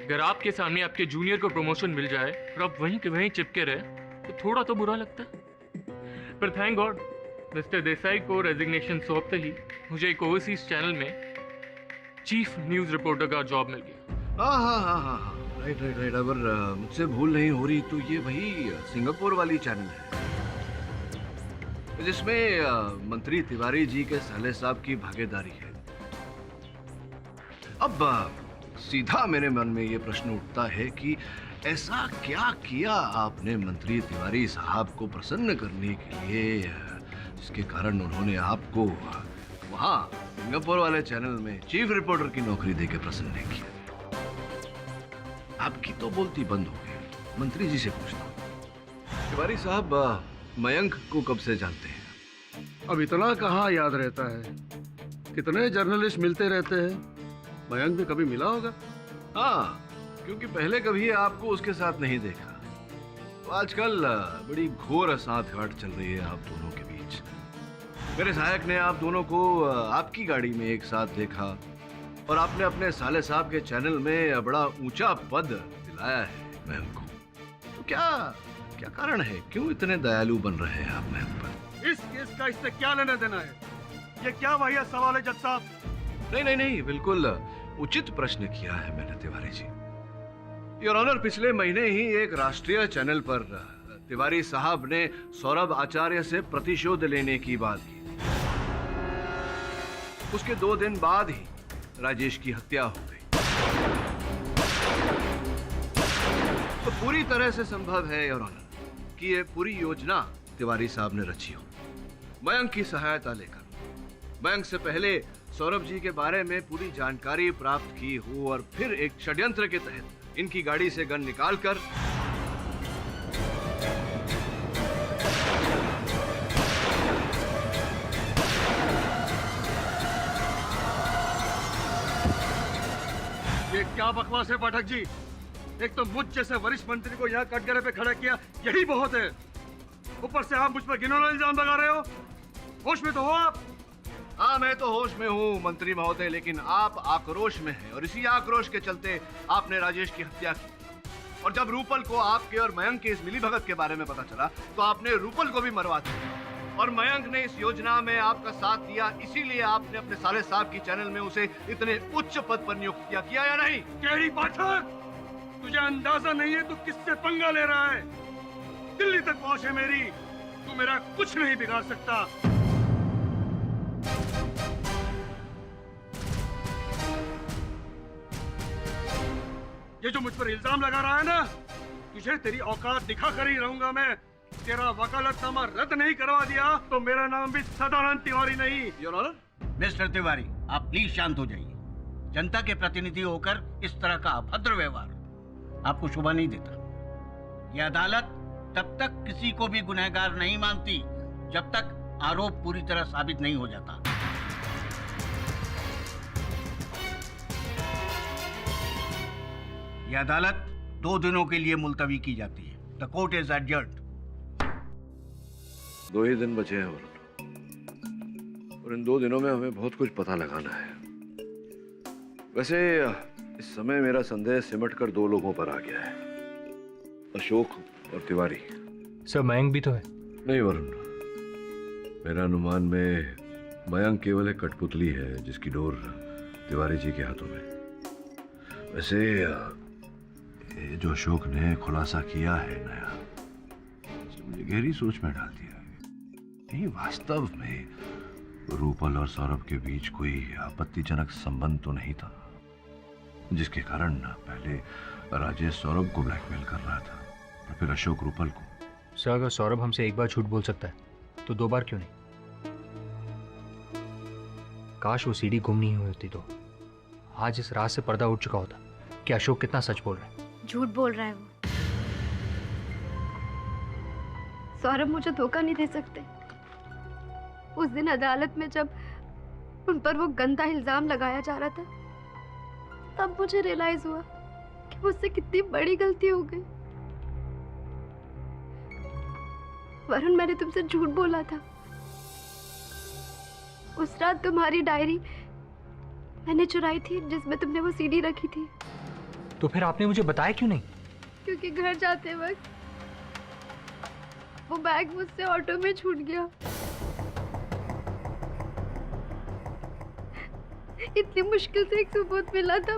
अगर आपके सामने आपके जूनियर को प्रमोशन मिल जाए और आप वहीं के वहीं चिपके रहे तो थोड़ा तो बुरा लगता है, पर थैंक गॉड मिस्टर देसाई को रेजिग्नेशन सौंपते ही मुझे एक ओवरसीज चैनल में चीफ न्यूज रिपोर्टर का जॉब मिल गया। हाँ, राइट। अगर मुझसे भूल नहीं हो रही तो ये वही सिंगापुर वाली चैनल है जिसमें मंत्री तिवारी जी के साले साहब की भागीदारी है। अब सीधा मेरे मन में ये प्रश्न उठता है कि ऐसा क्या किया आपने मंत्री तिवारी साहब को प्रसन्न करने के लिए, जिसके कारण उन्होंने आपको वहां सिंगापुर वाले चैनल में चीफ रिपोर्टर की नौकरी देकर प्रसन्न नहीं किया? आपकी तो बोलती बंद हो गई। मंत्री जी से पूछता हूँ, तिवारी साहब मयंक को कब से जानते हैं? अब इतना कहाँ याद रहता है, कितने जर्नलिस्ट मिलते रहते हैं, मयंक भी कभी मिला होगा। हाँ, क्योंकि पहले कभी आपको उसके साथ नहीं देखा। तो आजकल बड़ी घोर साथ-गांठ चल रही है आप दोनों के बीच। मेरे सहायक ने आप दोनों को आपकी गाड़ी में एक साथ देखा, और आपने अपने साले साहब के चैनल में बड़ा ऊंचा पद दिलाया है महंग को। तो क्या क्या कारण है, क्यों इतने दयालु बन रहे हैं आप महंग पर? इस केस का इससे क्या लेना देना है? ये क्या वाहियात सवाल है जज साहब? नहीं नहीं नहीं, बिल्कुल उचित प्रश्न किया है मैंने तिवारी जी। योर ऑनर, पिछले महीने ही एक राष्ट्रीय चैनल पर तिवारी साहब ने सौरभ आचार्य से प्रतिशोध लेने की बात की। उसके 2 दिन बाद ही राजेश की हत्या हो गई। तो पूरी तरह से संभव है योर ऑनर कि ये पूरी योजना तिवारी साहब ने रची हो, मयंक की सहायता लेकर। मयंक से पहले सौरभ जी के बारे में पूरी जानकारी प्राप्त की हो और फिर एक षड्यंत्र के तहत इनकी गाड़ी से गन निकालकर ये क्या बकवास है पाठक जी? एक तो मुझ जैसे वरिष्ठ मंत्री को यहाँ कटघरे पे खड़ा किया, यही बहुत है। ऊपर से आप मुझ पर घिनौना इल्जाम लगा रहे हो। होश में तो हो आप? हाँ, मैं तो होश में हूँ मंत्री महोदय, लेकिन आप आक्रोश में हैं और इसी आक्रोश के चलते आपने राजेश की हत्या की। और जब रूपल को आपके और मयंक के इस मिलीभगत के बारे में पता चला तो आपने रूपल को भी मरवा दिया। और मयंक ने इस योजना में आपका साथ दिया, इसीलिए आपने अपने साले साहब की चैनल में उसे इतने उच्च पद पर नियुक्त किया या नहीं? केडी पाठक, तुझे अंदाजा नहीं है तू किससे पंगा ले रहा है। दिल्ली तक पहुंच है मेरी, तू मेरा कुछ नहीं बिगाड़ सकता। ये जो मुझ पर इल्जाम लगा रहा है ना, तुझे तेरी औकात दिखा कर ही रहूंगा मैं। तेरा वकालतनामा रद्द नहीं करवा दिया तो मेरा नाम भी सदानंद तिवारी नहीं। Your honour. मिस्टर तिवारी, आप प्लीज शांत हो जाइए। जनता के प्रतिनिधि होकर इस तरह का अभद्र व्यवहार आपको शोभा नहीं देता। यह अदालत तब तक किसी को भी गुनहगार नहीं मानती जब तक आरोप पूरी तरह साबित नहीं हो जाता। यह अदालत 2 दिनों के लिए मुलतवी की जाती है। The court is adjourned. 2 ही दिन बचे हैं और इन 2 दिनों में हमें बहुत कुछ पता लगाना है। वैसे इस समय मेरा संदेह सिमट कर 2 लोगों पर आ गया है, अशोक और तिवारी। सर, मयंक भी तो है। नहीं वरुण, मेरा अनुमान में मयंक केवल एक कठपुतली है जिसकी डोर तिवारी जी के हाथों में। वैसे ये जो अशोक ने खुलासा किया है नया, मुझे गहरी सोच में डाल दिया है। ये वास्तव में रूपल और सौरभ के बीच कोई आपत्तिजनक संबंध तो नहीं था जिसके कारण पहले राजेश सौरभ को ब्लैकमेल कर रहा था और फिर अशोक रूपल को। सर, अगर सौरभ हमसे एक बार झूठ बोल सकता है तो 2 बार क्यों नहीं? काश वो सीडी गुम नहीं हुई होती तो आज इस रात से पर्दा उठ चुका होता कि अशोक कितना सच बोल रहा है। झूठ बोल रहा है वो। सौरभ मुझे धोखा नहीं दे सकते। उस दिन अदालत में जब उन पर वो गंदा इल्जाम लगाया जा रहा था, तब मुझे रियलाइज हुआ कि मुझसे कितनी बड़ी गलती हो गई। वरुण, मैंने तुमसे झूठ बोला था। उस रात तुम्हारी डायरी मैंने चुराई थी जिसमें तुमने वो सीडी रखी थी। तो फिर आपने मुझे बताया क्यों नहीं? क्योंकि घर जाते वक्त वो बैग मुझसे ऑटो में छूट गया। इतनी मुश्किल से एक सबूत मिला था,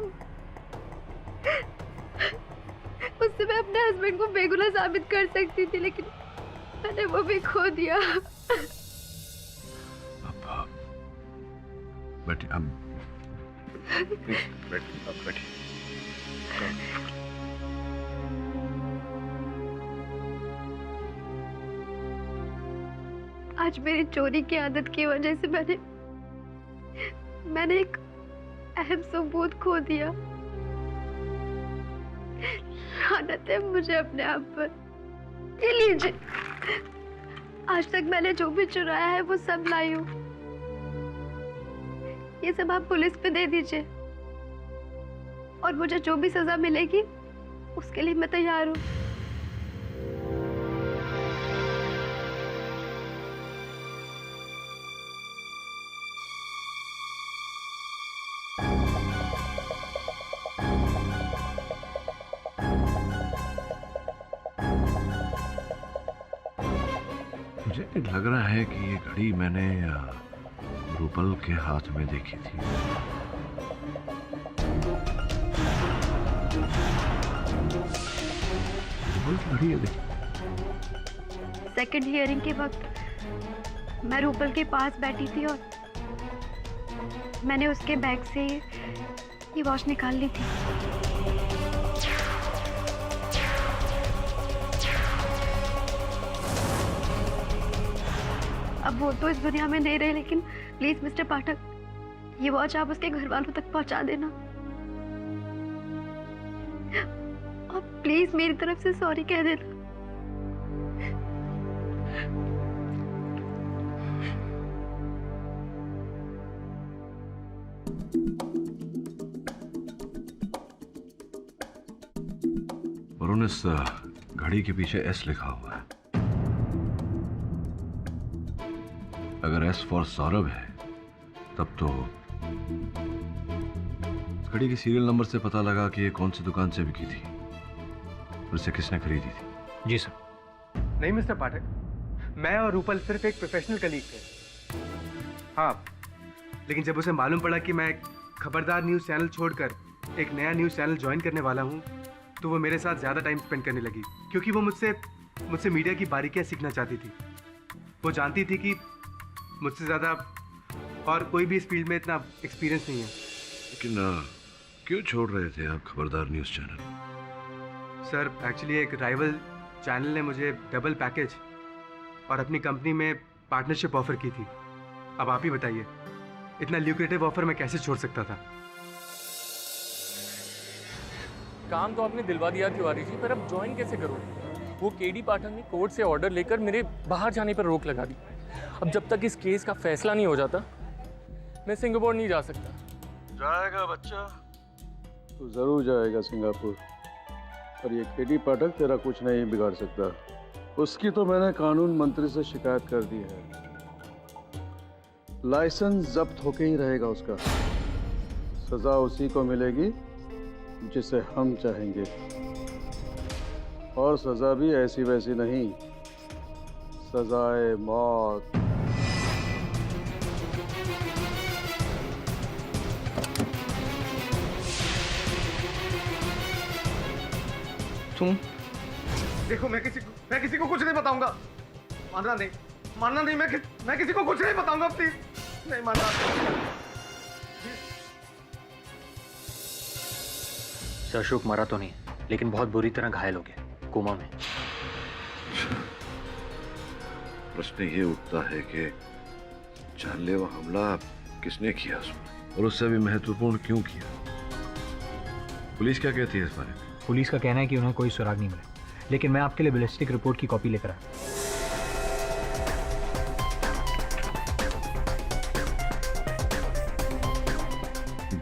उससे मैं अपने हस्बैंड को बेगुनाह साबित कर सकती थी, लेकिन मैंने वो भी खो दिया। बैठिए, बैठिए। आज मेरी चोरी की आदत की वजह से मैंने एक अहम सबूत खो दिया। लानत है मुझे अपने आप पर। ये लीजिए, आज तक मैंने जो भी चुराया है वो सब लाई हूँ। ये सब आप पुलिस पे दे दीजिए और मुझे जो भी सजा मिलेगी उसके लिए मैं तैयार हूँ। मुझे लग रहा है कि ये घड़ी मैंने रूपल के हाथ में देखी थी। रूपल की घड़ी है, देखी। सेकंड हियरिंग के वक्त मैं रूपल के पास बैठी थी और मैंने उसके बैग से ये वॉच निकाल ली थी। अब वो तो इस दुनिया में नहीं रहे, लेकिन प्लीज मिस्टर पाठक, ये वॉच आप उसके घर वालों तक पहुंचा देना और प्लीज मेरी तरफ से सॉरी कह देना। वरुण, इस घड़ी के पीछे एस लिखा हुआ है। अगर एस फॉर सौरभ है तब तो इस घड़ी के सीरियल नंबर से पता लगा कि ये कौन सी दुकान से बिकी थी और इसे किसने खरीदी थी। जी सर। नहीं मिस्टर पाठक, मैं और रूपल सिर्फ एक प्रोफेशनल कलीग थे। हाँ, लेकिन जब उसे मालूम पड़ा कि मैं खबरदार न्यूज़ चैनल छोड़कर एक नया न्यूज़ चैनल ज्वाइन करने वाला हूँ, तो वो मेरे साथ ज़्यादा टाइम स्पेंड करने लगी, क्योंकि वो मुझसे मीडिया की बारीकियाँ सीखना चाहती थी। वो जानती थी कि मुझसे ज़्यादा और कोई भी इस फील्ड में इतना एक्सपीरियंस नहीं है। लेकिन क्यों छोड़ रहे थे आप खबरदार न्यूज़ चैनल? सर, एक्चुअली एक राइवल चैनल ने मुझे डबल पैकेज और अपनी कंपनी में पार्टनरशिप ऑफर की थी। अब आप ही बताइए, इतना ल्यूक्रेटिव ऑफर मैं कैसे छोड़ सकता था? काम तो आपने दिलवा दिया तिवारी जी, पर अब ज्वाइन कैसे करूँ? वो केडी पाठक ने कोर्ट से ऑर्डर लेकर मेरे बाहर जाने पर रोक लगा दी। अब जब तक इस केस का फैसला नहीं हो जाता, मैं सिंगापुर नहीं जा सकता। जाएगा बच्चा, तो जरूर जाएगा सिंगापुर, पर ये केडी पाठक तेरा कुछ नहीं बिगाड़ सकता। उसकी तो मैंने कानून मंत्री से शिकायत कर दी है। लाइसेंस जब्त होके ही रहेगा उसका। सजा उसी को मिलेगी जिसे हम चाहेंगे, और सजा भी ऐसी वैसी नहीं, सजाए मौत। तुम देखो, मैं किसी को कुछ नहीं बताऊंगा। मानना नहीं, मैं किसी को कुछ नहीं बताऊंगा, प्लीज नहीं मानना। सर, अशोक मरा तो नहीं, लेकिन बहुत बुरी तरह घायल हो गया, कोमा में। प्रश्न ये उठता है कि जानलेवा हमला किसने किया उसमें, और उससे भी महत्वपूर्ण क्यों किया? पुलिस क्या कहती है इस बारे में? पुलिस का कहना है कि उन्हें कोई सुराग नहीं मिला, लेकिन मैं आपके लिए बैलिस्टिक रिपोर्ट की कॉपी लेकर आया।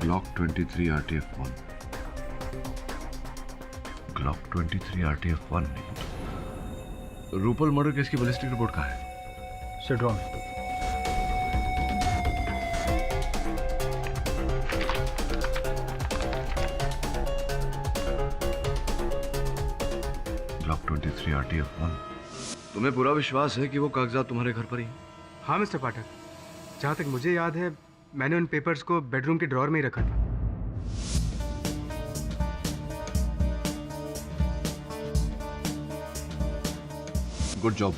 Glock 23 RTF-1। ग्लॉक 23 RTF-1 नहीं। रूपल मर्डर केस की बैलिस्टिक रिपोर्ट कहाँ है? सिड्रॉन। Glock 23 RTF-1। तुम्हें पूरा विश्वास है कि वो कागजात तुम्हारे घर पर ही? हाँ मिस्टर पाठक, जहाँ तक मुझे याद है मैंने उन पेपर्स को बेडरूम के ड्रॉर में ही रखा था। Good job.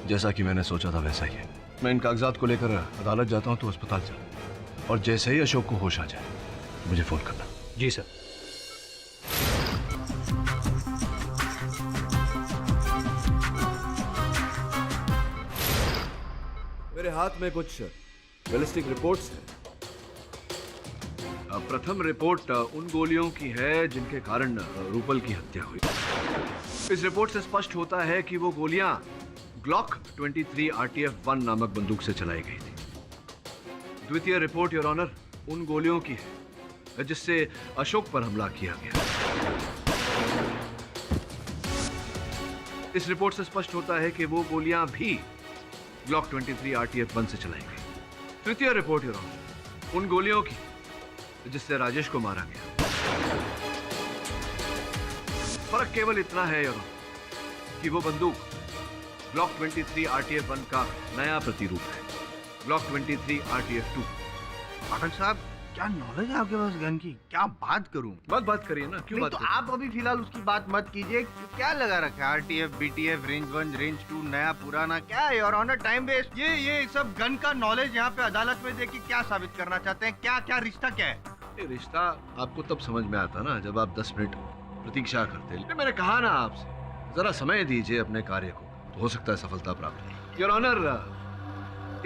जैसा कि मैंने सोचा था वैसा ही है। मैं इन कागजात को लेकर अदालत जाता हूँ तो अस्पताल चल, और जैसे ही अशोक को होश आ जाए मुझे फोन करना। जी सर। मेरे हाथ में कुछ बैलिस्टिक रिपोर्ट्स हैं। प्रथम रिपोर्ट उन गोलियों की है जिनके कारण रूपल की हत्या हुई। इस रिपोर्ट से स्पष्ट होता है कि वो गोलियां ग्लॉक 23 RTF-1 नामक बंदूक से चलाई गई थी। द्वितीय रिपोर्ट, योर ऑनर, उन गोलियों की है जिससे अशोक पर हमला किया गया। इस रिपोर्ट से स्पष्ट होता है कि वो गोलियां भी ग्लॉक 23 RTF-1 से चलाई गई। तृतीय रिपोर्ट, योर ऑनर, उन गोलियों की जिससे राजेश को मारा गया। फर्क केवल इतना है योर ऑनर कि वो बंदूक ग्लॉक 23 RTF-1 का नया प्रतिरूप है, ग्लॉक 23 RTF-2। पाठक साहब, क्या नॉलेज है आपके पास गन की? क्या बात करूं? बात करिए ना, क्यों नहीं, बात तो करिए? आप अभी फिलहाल उसकी बात मत कीजिए। क्या लगा रखा है? RTF, BTF, रेंज 1, रेंज 2, नया पुराना, क्या है योर ऑनर? Time waste. ये सब गन का नॉलेज यहाँ पे अदालत में देके क्या साबित करना चाहते हैं? क्या रिश्ता क्या है? ये रिश्ता आपको तब समझ में आता ना जब आप 10 मिनट प्रतीक्षा करते। लेकिन मैंने कहा ना आपसे, जरा समय दीजिए अपने कार्य को, तो हो सकता है सफलता प्राप्त हो। योर ऑनर,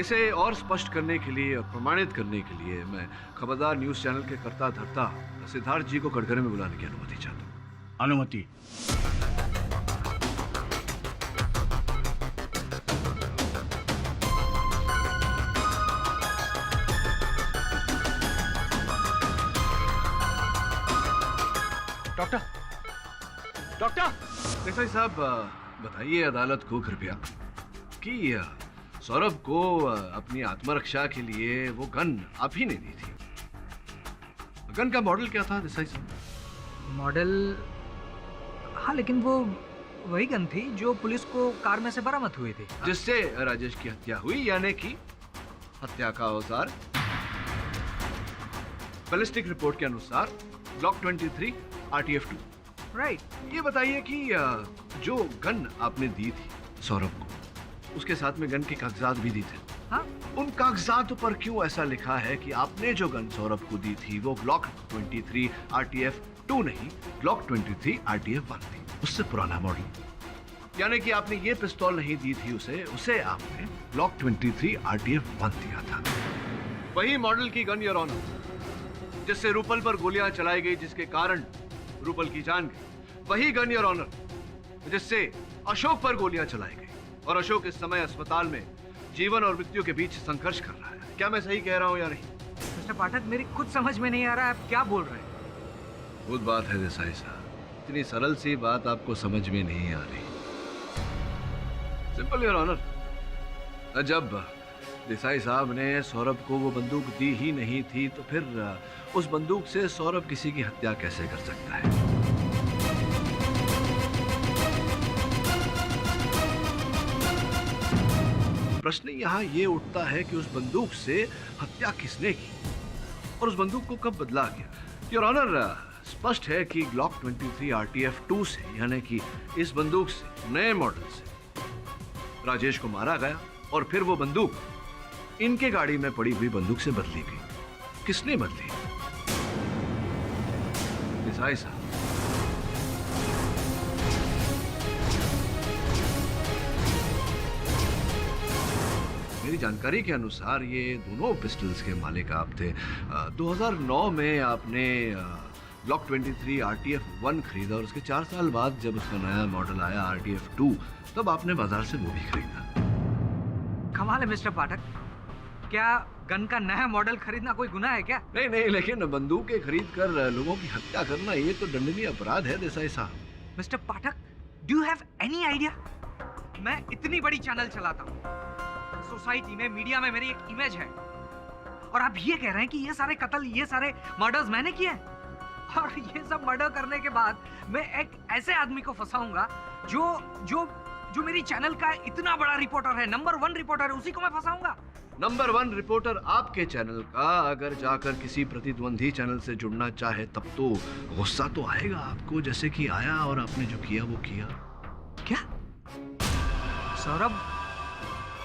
इसे और स्पष्ट करने के लिए और प्रमाणित करने के लिए मैं खबरदार न्यूज चैनल के कर्ता धर्ता सिद्धार्थ जी को कटघरे में बुलाने की अनुमति चाहता हूँ। अनुमति। डॉक्टर देसाई साहब, बताइए अदालत को कृपया कि सौरभ को अपनी आत्मरक्षा के लिए वो गन आप ही ने दी थी। गन का मॉडल क्या था देसाई साहब? मॉडल, हाँ, लेकिन वो वही गन थी जो पुलिस को कार में से बरामद हुई थी, जिससे राजेश की हत्या हुई, यानी कि हत्या का औजार बैलिस्टिक रिपोर्ट के अनुसार ग्लॉक 23 RTF-2। राइट। ये बताइए कि जो गन आपने दी थी सौरभ को, उसके साथ में गन के कागजात भी दी थे। हाँ? उन कागजातों पर क्यों ऐसा लिखा है कि आपने जो गन सौरभ को दी थी वो ग्लॉक 23 RTF-2 नहीं, ग्लॉक 23 RTF-1 थी, उससे पुराना मॉडल। यानी कि आपने ये पिस्तौल नहीं दी थी उसे आपने ग्लॉक 23 RTF-1 दिया था। वही मॉडल की गन योर ऑनर, जिससे रूपल पर गोलियां चलाई गई, जिसके कारण रूपल की जान गई। वही गन योर ऑनर, जिससे अशोक पर गोलियां चलाई गई, और अशोक इस समय अस्पताल में जीवन और मृत्यु के बीच संघर्ष कर रहा है। क्या मैं सही कह रहा हूं या नहीं? मिस्टर पाठक, मेरी कुछ समझ में नहीं आ रहा है, आप क्या बोल रहे हैं? खुद बात है देसाई साहब, इतनी सरल सी बात आपको समझ में नहीं आ रही। सिंपल योर ऑनर, जब देसाई साहब ने सौरभ को वो बंदूक दी ही नहीं थी, तो फिर उस बंदूक से सौरभ किसी की हत्या कैसे कर सकता है? प्रश्न यहाँ ये उठता है कि उस बंदूक से हत्या किसने की और उस बंदूक को कब बदला गया? योर ऑनर, स्पष्ट है कि ग्लॉक 23 RTF-2 से, यानी कि इस बंदूक से, नए मॉडल से राजेश को मारा गया, और फिर वो बंदूक इनके गाड़ी में पड़ी हुई बंदूक से बदली गई। किसने बदली? देसाई साहब, मेरी जानकारी के अनुसार ये दोनों पिस्टल्स के मालिक आप थे। 2009 में आपने ग्लॉक 23 RTF-1 खरीदा, और उसके 4 साल बाद जब उसका नया मॉडल आया RTF-2, तब आपने बाजार से वो भी खरीदा। कमाल है मिस्टर पाठक, क्या गन का नया मॉडल खरीदना कोई गुनाह है क्या? नहीं, लेकिन बंदूकें खरीद कर लोगों की हत्या करना ये तो दंडनीय अपराध है देसाई साहब। Mister Pathak, do you have any idea? मैं इतनी बड़ी चैनल चलाता हूँ, सोसाइटी में, मीडिया में मेरी एक इमेज है, और आप ये कह रहे हैं कि ये सारे कत्ल, ये सारे मर्डर्स मैंने किए हैं? और ये सब मर्डर करने के बाद मैं एक ऐसे आदमी को फंसाऊंगा जो मेरी चैनल का इतना बड़ा रिपोर्टर है, नंबर 1 रिपोर्टर है, उसी को मैं फंसाऊंगा? नंबर 1 रिपोर्टर आपके चैनल का अगर जाकर किसी प्रतिद्वंदी चैनल से जुड़ना चाहे, तब तो गुस्सा तो आएगा आपको, जैसे कि आया, और आपने जो किया वो किया। क्या सौरभ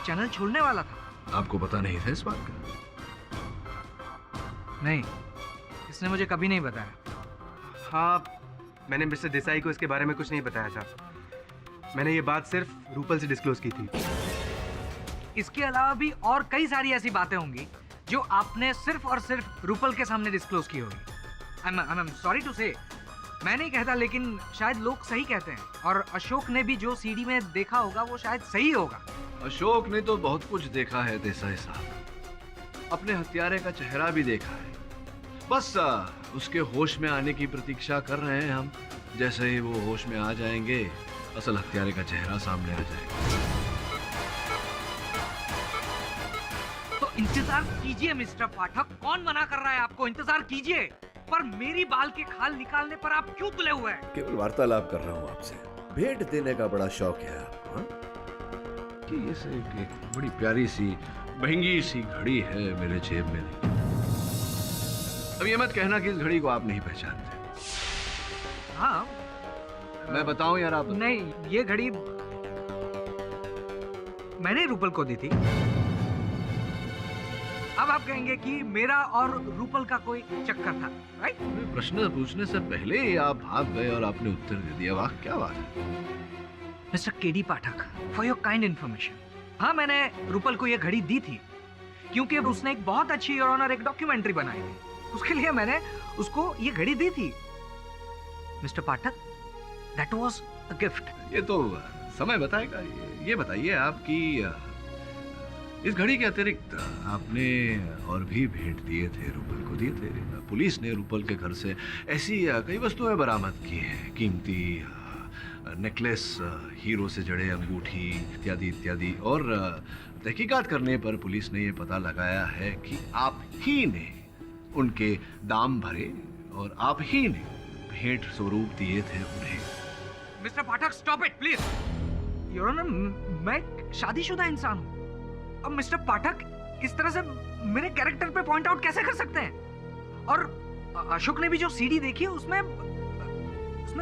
चैनल छोड़ने वाला था? आपको पता नहीं था इस बात का? नहीं, इसने मुझे कभी नहीं बताया। हाँ, मैंने मिस्टर देसाई को इसके बारे में कुछ नहीं बताया था। मैंने ये बात सिर्फ रूपल से डिस्क्लोज की थी। इसके अलावा भी और कई सारी ऐसी बातें होंगी जो आपने सिर्फ और सिर्फ रूपल के सामने डिस्क्लोज की होगी। आई एम सॉरी टू से, मैं नहीं कहता, लेकिन शायद लोग सही कहते हैं, और अशोक ने भी जो सीडी में देखा होगा वो शायद सही होगा। अशोक ने तो बहुत कुछ देखा है देसाई साहब, अपने हत्यारे का चेहरा भी देखा है। बस उसके होश में आने की प्रतीक्षा कर रहे हैं हम। जैसे ही वो होश में आ जाएंगे, असल हत्यारे का चेहरा सामने आ जाएगा। तो इंतजार कीजिए मिस्टर पाठक, कौन मना कर रहा है आपको? इंतजार कीजिए, पर मेरी बाल के खाल निकालने पर आप क्यों तुले हुए हैं? केवल वार्तालाप कर रहा हूँ आपसे, भेंट देने का बड़ा शौक है आपको। कि ये से एक बड़ी प्यारी सी महंगी सी घड़ी है मेरे जेब में नहीं। अब ये मत कहना कि इस घड़ी को आप नहीं पहचानते। हाँ मैं बताऊं यार आप? नहीं, ये घड़ी मैंने रूपल को दी थी। अब आप कहेंगे कि मेरा और रूपल का कोई चक्कर था, राइट? प्रश्न पूछने से पहले ही आप भाग गए और आपने उत्तर दे दिया। वाह, क्या बात है। Mister KD Pathak, for your kind information, हाँ मैंने रूपल को ये घड़ी दी थी क्योंकि उसने एक बहुत अच्छी योर ऑनर एक डॉक्यूमेंट्री बनाई थी, उसके लिए मैंने उसको ये घड़ी दी थी। Mister Pathak, that was a gift. ये तो समय बताएगा। ये बताइए आपकी इस घड़ी के अतिरिक्त आपने और भी भेंट दिए थे, रूपल को दिए थे। पुलिस ने रूपल के घर से ऐसी कई वस्तुएं बरामद की हैं, कीमती नेकलेस, हीरो से जड़े अंगूठी इत्यादि इत्यादि। और तहकीकात करने पर पुलिस ने ये पता लगाया है कि आप ही ने उनके दाम भरे और आप ही ने भेंट स्वरूप दिए थे उन्हें। Mister Pathak, stop it please. Your honour, मैं शादीशुदा इंसान हूँ। अब मिस्टर पाठक इस तरह से मेरे कैरेक्टर पे पॉइंट आउट कैसे कर सकते हैं? और अशोक ने भी जो सीडी देखी उसमें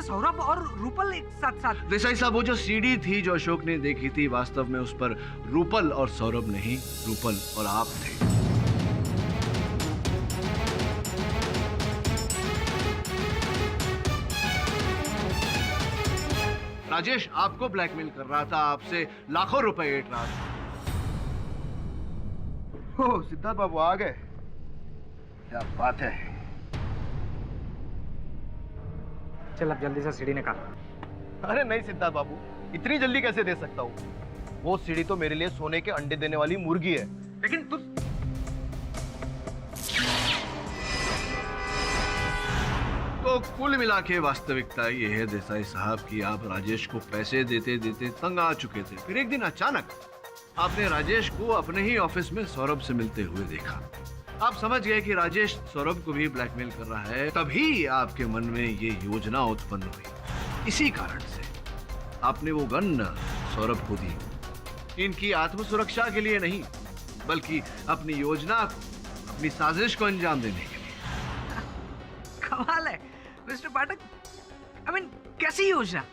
सौरभ और रूपल एक साथ। देसाई साहब, वो जो सीडी थी जो अशोक ने देखी थी, वास्तव में उस पर रूपल और सौरभ नहीं, रूपल और आप थे। राजेश आपको ब्लैकमेल कर रहा था, आपसे लाखों रुपए ऐंठ रहा था। ओह, सिद्धार्थ बाबू आ गए। क्या बात है। चल अब जल्दी से सीढ़ी निकाल। अरे नहीं सिद्धार्थ बाबू, इतनी जल्दी कैसे दे सकता हूँ? वो सीढ़ी तो मेरे लिए सोने के अंडे देने वाली मुर्गी है। लेकिन तू तो कुल मिला के वास्तविकता ये है देसाई साहब कि आप राजेश को पैसे देते देते तंग आ चुके थे। फिर एक दिन अचानक आपने राजेश को अपने ही ऑफिस में सौरभ से मिलते हुए देखा। आप समझ गए कि राजेश सौरभ को भी ब्लैकमेल कर रहा है। तभी आपके मन में ये योजना उत्पन्न हुई। इसी कारण से आपने वो गन सौरभ को दी, इनकी आत्मसुरक्षा के लिए नहीं, बल्कि अपनी योजना को, अपनी साजिश को अंजाम देने के लिए। कमाल है मिस्टर पाठक। आई मीन, कैसी योजना?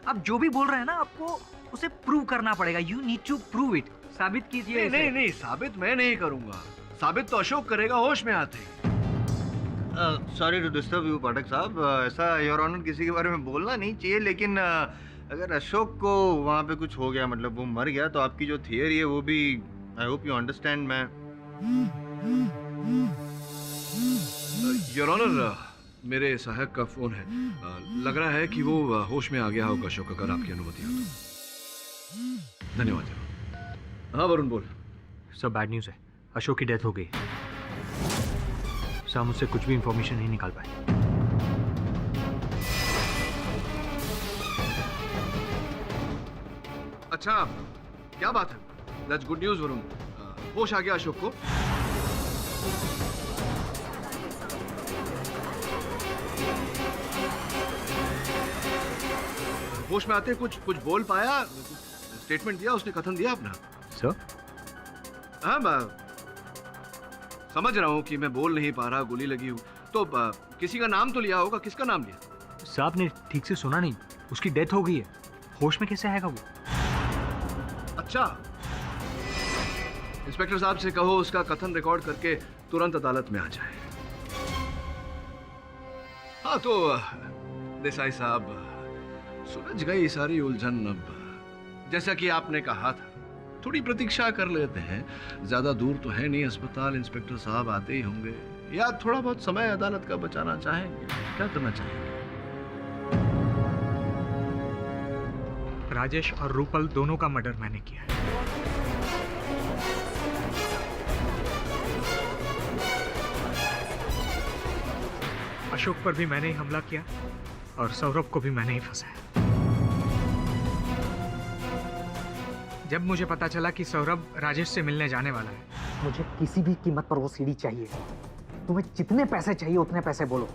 आप जो भी बोल रहे हैं ना, आपको उसे प्रूव करना पड़ेगा। You need to prove it. साबित कीजिए। नहीं, साबित मैं नहीं करूंगा, साबित तो अशोक करेगा होश में आते ही। सॉरी टू डिस्टर्ब यू पाठक साहब, ऐसा योर ऑनर किसी के बारे में बोलना नहीं चाहिए, लेकिन अगर अशोक को वहाँ पे कुछ हो गया, मतलब वो मर गया, तो आपकी जो थियरी है वो भी, आई होप यू अंडरस्टैंड। मैं योर ऑनर, मेरे सहायक का फोन है। लग रहा है कि वो होश में आ गया होगा अशोक, अगर आपकी अनुमति हो तो। धन्यवाद। हाँ वरुण, बोल। सब बैड न्यूज़ है। अशोक की डेथ हो गई। सर, मुझसे कुछ भी इंफॉर्मेशन नहीं निकाल पाए। अच्छा, क्या बात है? That's good news Varun. होश आ गया अशोक को? होश में आते कुछ बोल पाया? स्टेटमेंट दिया उसने, कथन दिया अपना? सर? हाँ, मैं समझ रहा हूँ कि मैं बोल नहीं पा रहा, गोली लगी हूँ, तो किसी का नाम तो लिया होगा। किसका नाम लिया? साहब ने ठीक से सुना नहीं, उसकी डेथ हो गई है। होश में कैसे आएगा वो? अच्छा, इंस्पेक्टर साहब से कहो उसका कथन रिकॉर्ड करके तुरंत अदालत में आ जाए। हाँ तो देसाई साहब, सुलझ गई सारी उलझन। अब जैसा कि आपने कहा था, थोड़ी प्रतीक्षा कर लेते हैं। ज्यादा दूर तो है नहीं अस्पताल, इंस्पेक्टर साहब आते ही होंगे, या थोड़ा बहुत समय अदालत का बचाना चाहेंगे। क्या करना चाहेंगे? राजेश और रूपल दोनों का मर्डर मैंने किया है। अशोक पर भी मैंने ही हमला किया और सौरभ को भी मैंने ही फंसाया। जब मुझे पता चला कि सौरभ राजेश से मिलने जाने वाला है, मुझे किसी भी कीमत पर वो सीढ़ी चाहिए। तुम्हें जितने पैसे चाहिए उतने पैसे बोलो,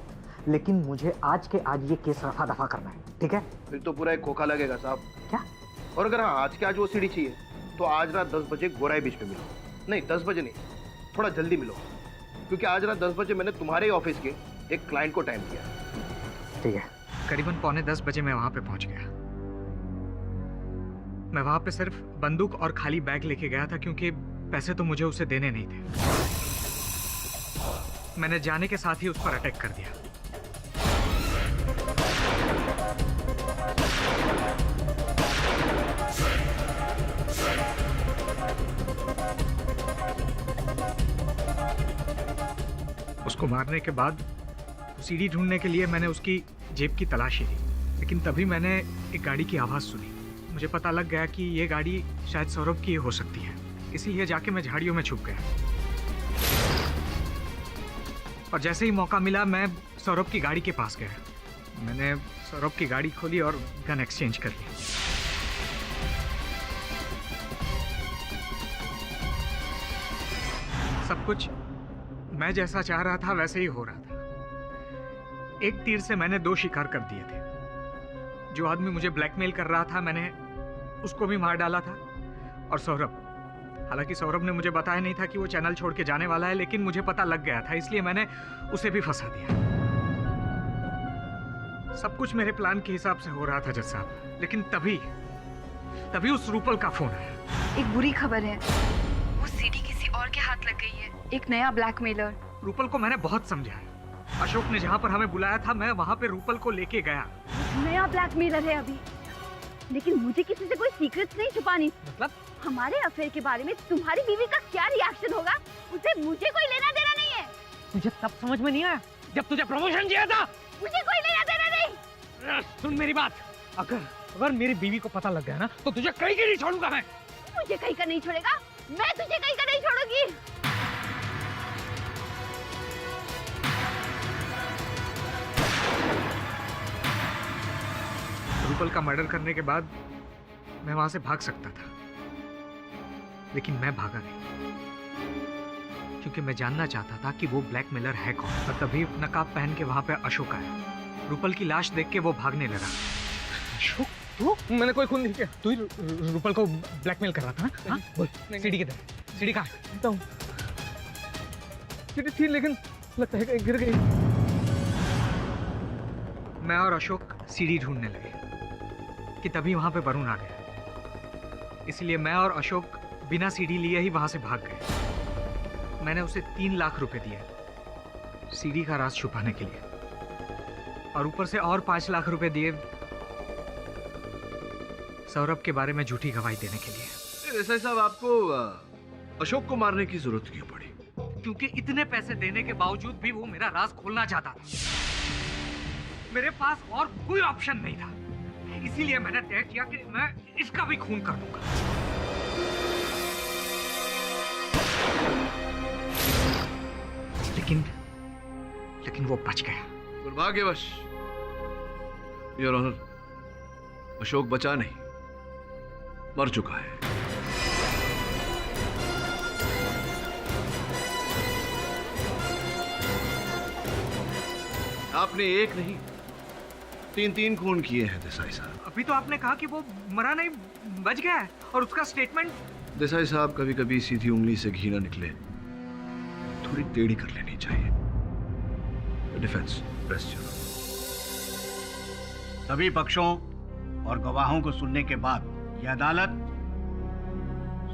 लेकिन मुझे आज के आज ये केस रफा दफा करना है, ठीक है? फिर तो पूरा एक खोखा लगेगा साहब। क्या? और अगर आज के आज वो सीढ़ी चाहिए तो आज रात 10 बजे गोराई बीच पे मिलो। नहीं 10 बजे नहीं, थोड़ा जल्दी मिलो, क्योंकि आज रात 10 बजे मैंने तुम्हारे ही ऑफिस के एक क्लाइंट को टाइम दिया। ठीक है। करीबन 9:45 बजे मैं वहां पे पहुंच गया। मैं वहां पे सिर्फ बंदूक और खाली बैग लेके गया था, क्योंकि पैसे तो मुझे उसे देने नहीं थे। मैंने जाने के साथ ही उस पर अटैक कर दिया। उसको मारने के बाद सीढ़ी ढूंढने के लिए मैंने उसकी जेब की तलाशी ली, लेकिन तभी मैंने एक गाड़ी की आवाज़ सुनी। मुझे पता लग गया कि ये गाड़ी शायद सौरभ की हो सकती है, इसीलिए जाके मैं झाड़ियों में छुप गया। और जैसे ही मौका मिला मैं सौरभ की गाड़ी के पास गया। मैंने सौरभ की गाड़ी खोली और गन एक्सचेंज कर लिया। सब कुछ मैं जैसा चाह रहा था वैसे ही हो रहा था। एक तीर से मैंने 2 शिकार कर दिए थे। जो आदमी मुझे ब्लैकमेल कर रहा था मैंने उसको भी मार डाला था, और सौरभ, हालांकि सौरभ ने मुझे बताया नहीं था कि वो चैनल छोड़ के जाने वाला है, लेकिन मुझे पता लग गया था, इसलिए मैंने उसे भी फंसा दिया। सब कुछ मेरे प्लान के हिसाब से हो रहा था जज साहब, लेकिन तभी उस रूपल का फोन आया। एक बुरी खबर है, वो सीडी किसी और के हाथ लग गई है, एक नया ब्लैकमेलर। रूपल को मैंने बहुत समझाया। अशोक ने जहाँ पर हमें बुलाया था मैं वहाँ पे रूपल को लेके गया। नया ब्लैकमेलर है अभी, लेकिन मुझे किसी से कोई सीक्रेट्स नहीं छुपानी। मतलब हमारे अफेयर के बारे में तुम्हारी बीवी का क्या रिएक्शन होगा, उसे मुझे कोई लेना देना नहीं है। तुझे तब समझ में नहीं आया जब तुझे प्रमोशन दिया था। मुझे कोई लेना देना नहीं। सुन मेरी बात, अगर मेरी बीवी को पता लग गया ना तो तुझे कहीं के नहीं छोड़ूंगा मैं। मुझे कहीं का नहीं छोड़ेगा, मैं तुझे कहीं का नहीं छोड़ूंगी। रूपल का मर्डर करने के बाद मैं वहां से भाग सकता था, लेकिन मैं भागा नहीं, क्योंकि मैं जानना चाहता था कि वो ब्लैकमेलर है कौन। और तभी नकाब पहन के वहां पे अशोक आया। रूपल की लाश देख के वो भागने लगा। अशोक तू? मैंने कोई खून नहीं किया, तू ही रूपल को ब्लैकमेल कर रहा था ना? हाँ? बोल, सीढ़ी किधर है? सीढ़ी कहाँ है? सीढ़ी थी लेकिन लगता है गिर गई। मैं और अशोक सीढ़ी ढूंढने लगे कि तभी वहां पे वरुण आ गया। इसलिए मैं और अशोक बिना सीढ़ी लिए ही वहां से भाग गए। मैंने उसे 3 लाख रुपए दिए सीढ़ी का राज छुपाने के लिए, और ऊपर से और 5 लाख रुपए दिए सौरभ के बारे में झूठी गवाही देने के लिए। देसाई साहब, आपको अशोक को मारने की जरूरत क्यों पड़ी? क्योंकि इतने पैसे देने के बावजूद भी वो मेरा राज खोलना चाहता था। मेरे पास और कोई ऑप्शन नहीं था, इसीलिए मैंने तय किया कि मैं इसका भी खून कर दूंगा। लेकिन वो बच गया। दुर्भाग्यवश योर ऑनर, अशोक बचा नहीं, मर चुका है। आपने एक नहीं 3 खून किए हैं देसाई साहब। अभी तो आपने कहा कि वो मरा नहीं, बच गया है, और उसका स्टेटमेंट। देसाई साहब, कभी कभी सीधी उंगली से घी ना निकले, थोड़ी टेढ़ी कर लेनी चाहिए। Defence rest your. सभी पक्षों और गवाहों को सुनने के बाद यह अदालत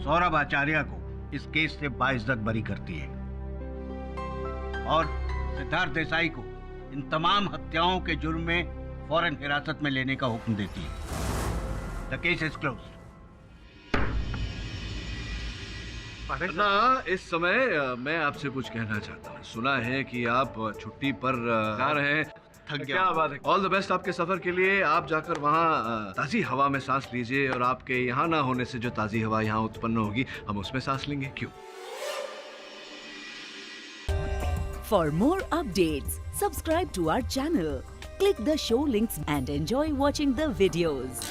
सौरभ आचार्य को इस केस से बाइज्जत बरी करती है और सिद्धार्थ देसाई को इन तमाम हत्याओं के जुर्म में फौरन हिरासत में लेने का हुक्म देती है। The case is closed. ना, इस समय मैं आपसे कुछ कहना चाहता हूँ। सुना है कि आप छुट्टी पर जा रहे हैं। थक गया। क्या बात है। ऑल द बेस्ट आपके सफर के लिए। आप जाकर वहाँ ताज़ी हवा में सांस लीजिए, और आपके यहाँ ना होने से जो ताज़ी हवा यहाँ उत्पन्न होगी हम उसमें सांस लेंगे। क्यों? For more updates, subscribe to our channel, click the show links and enjoy watching the videos.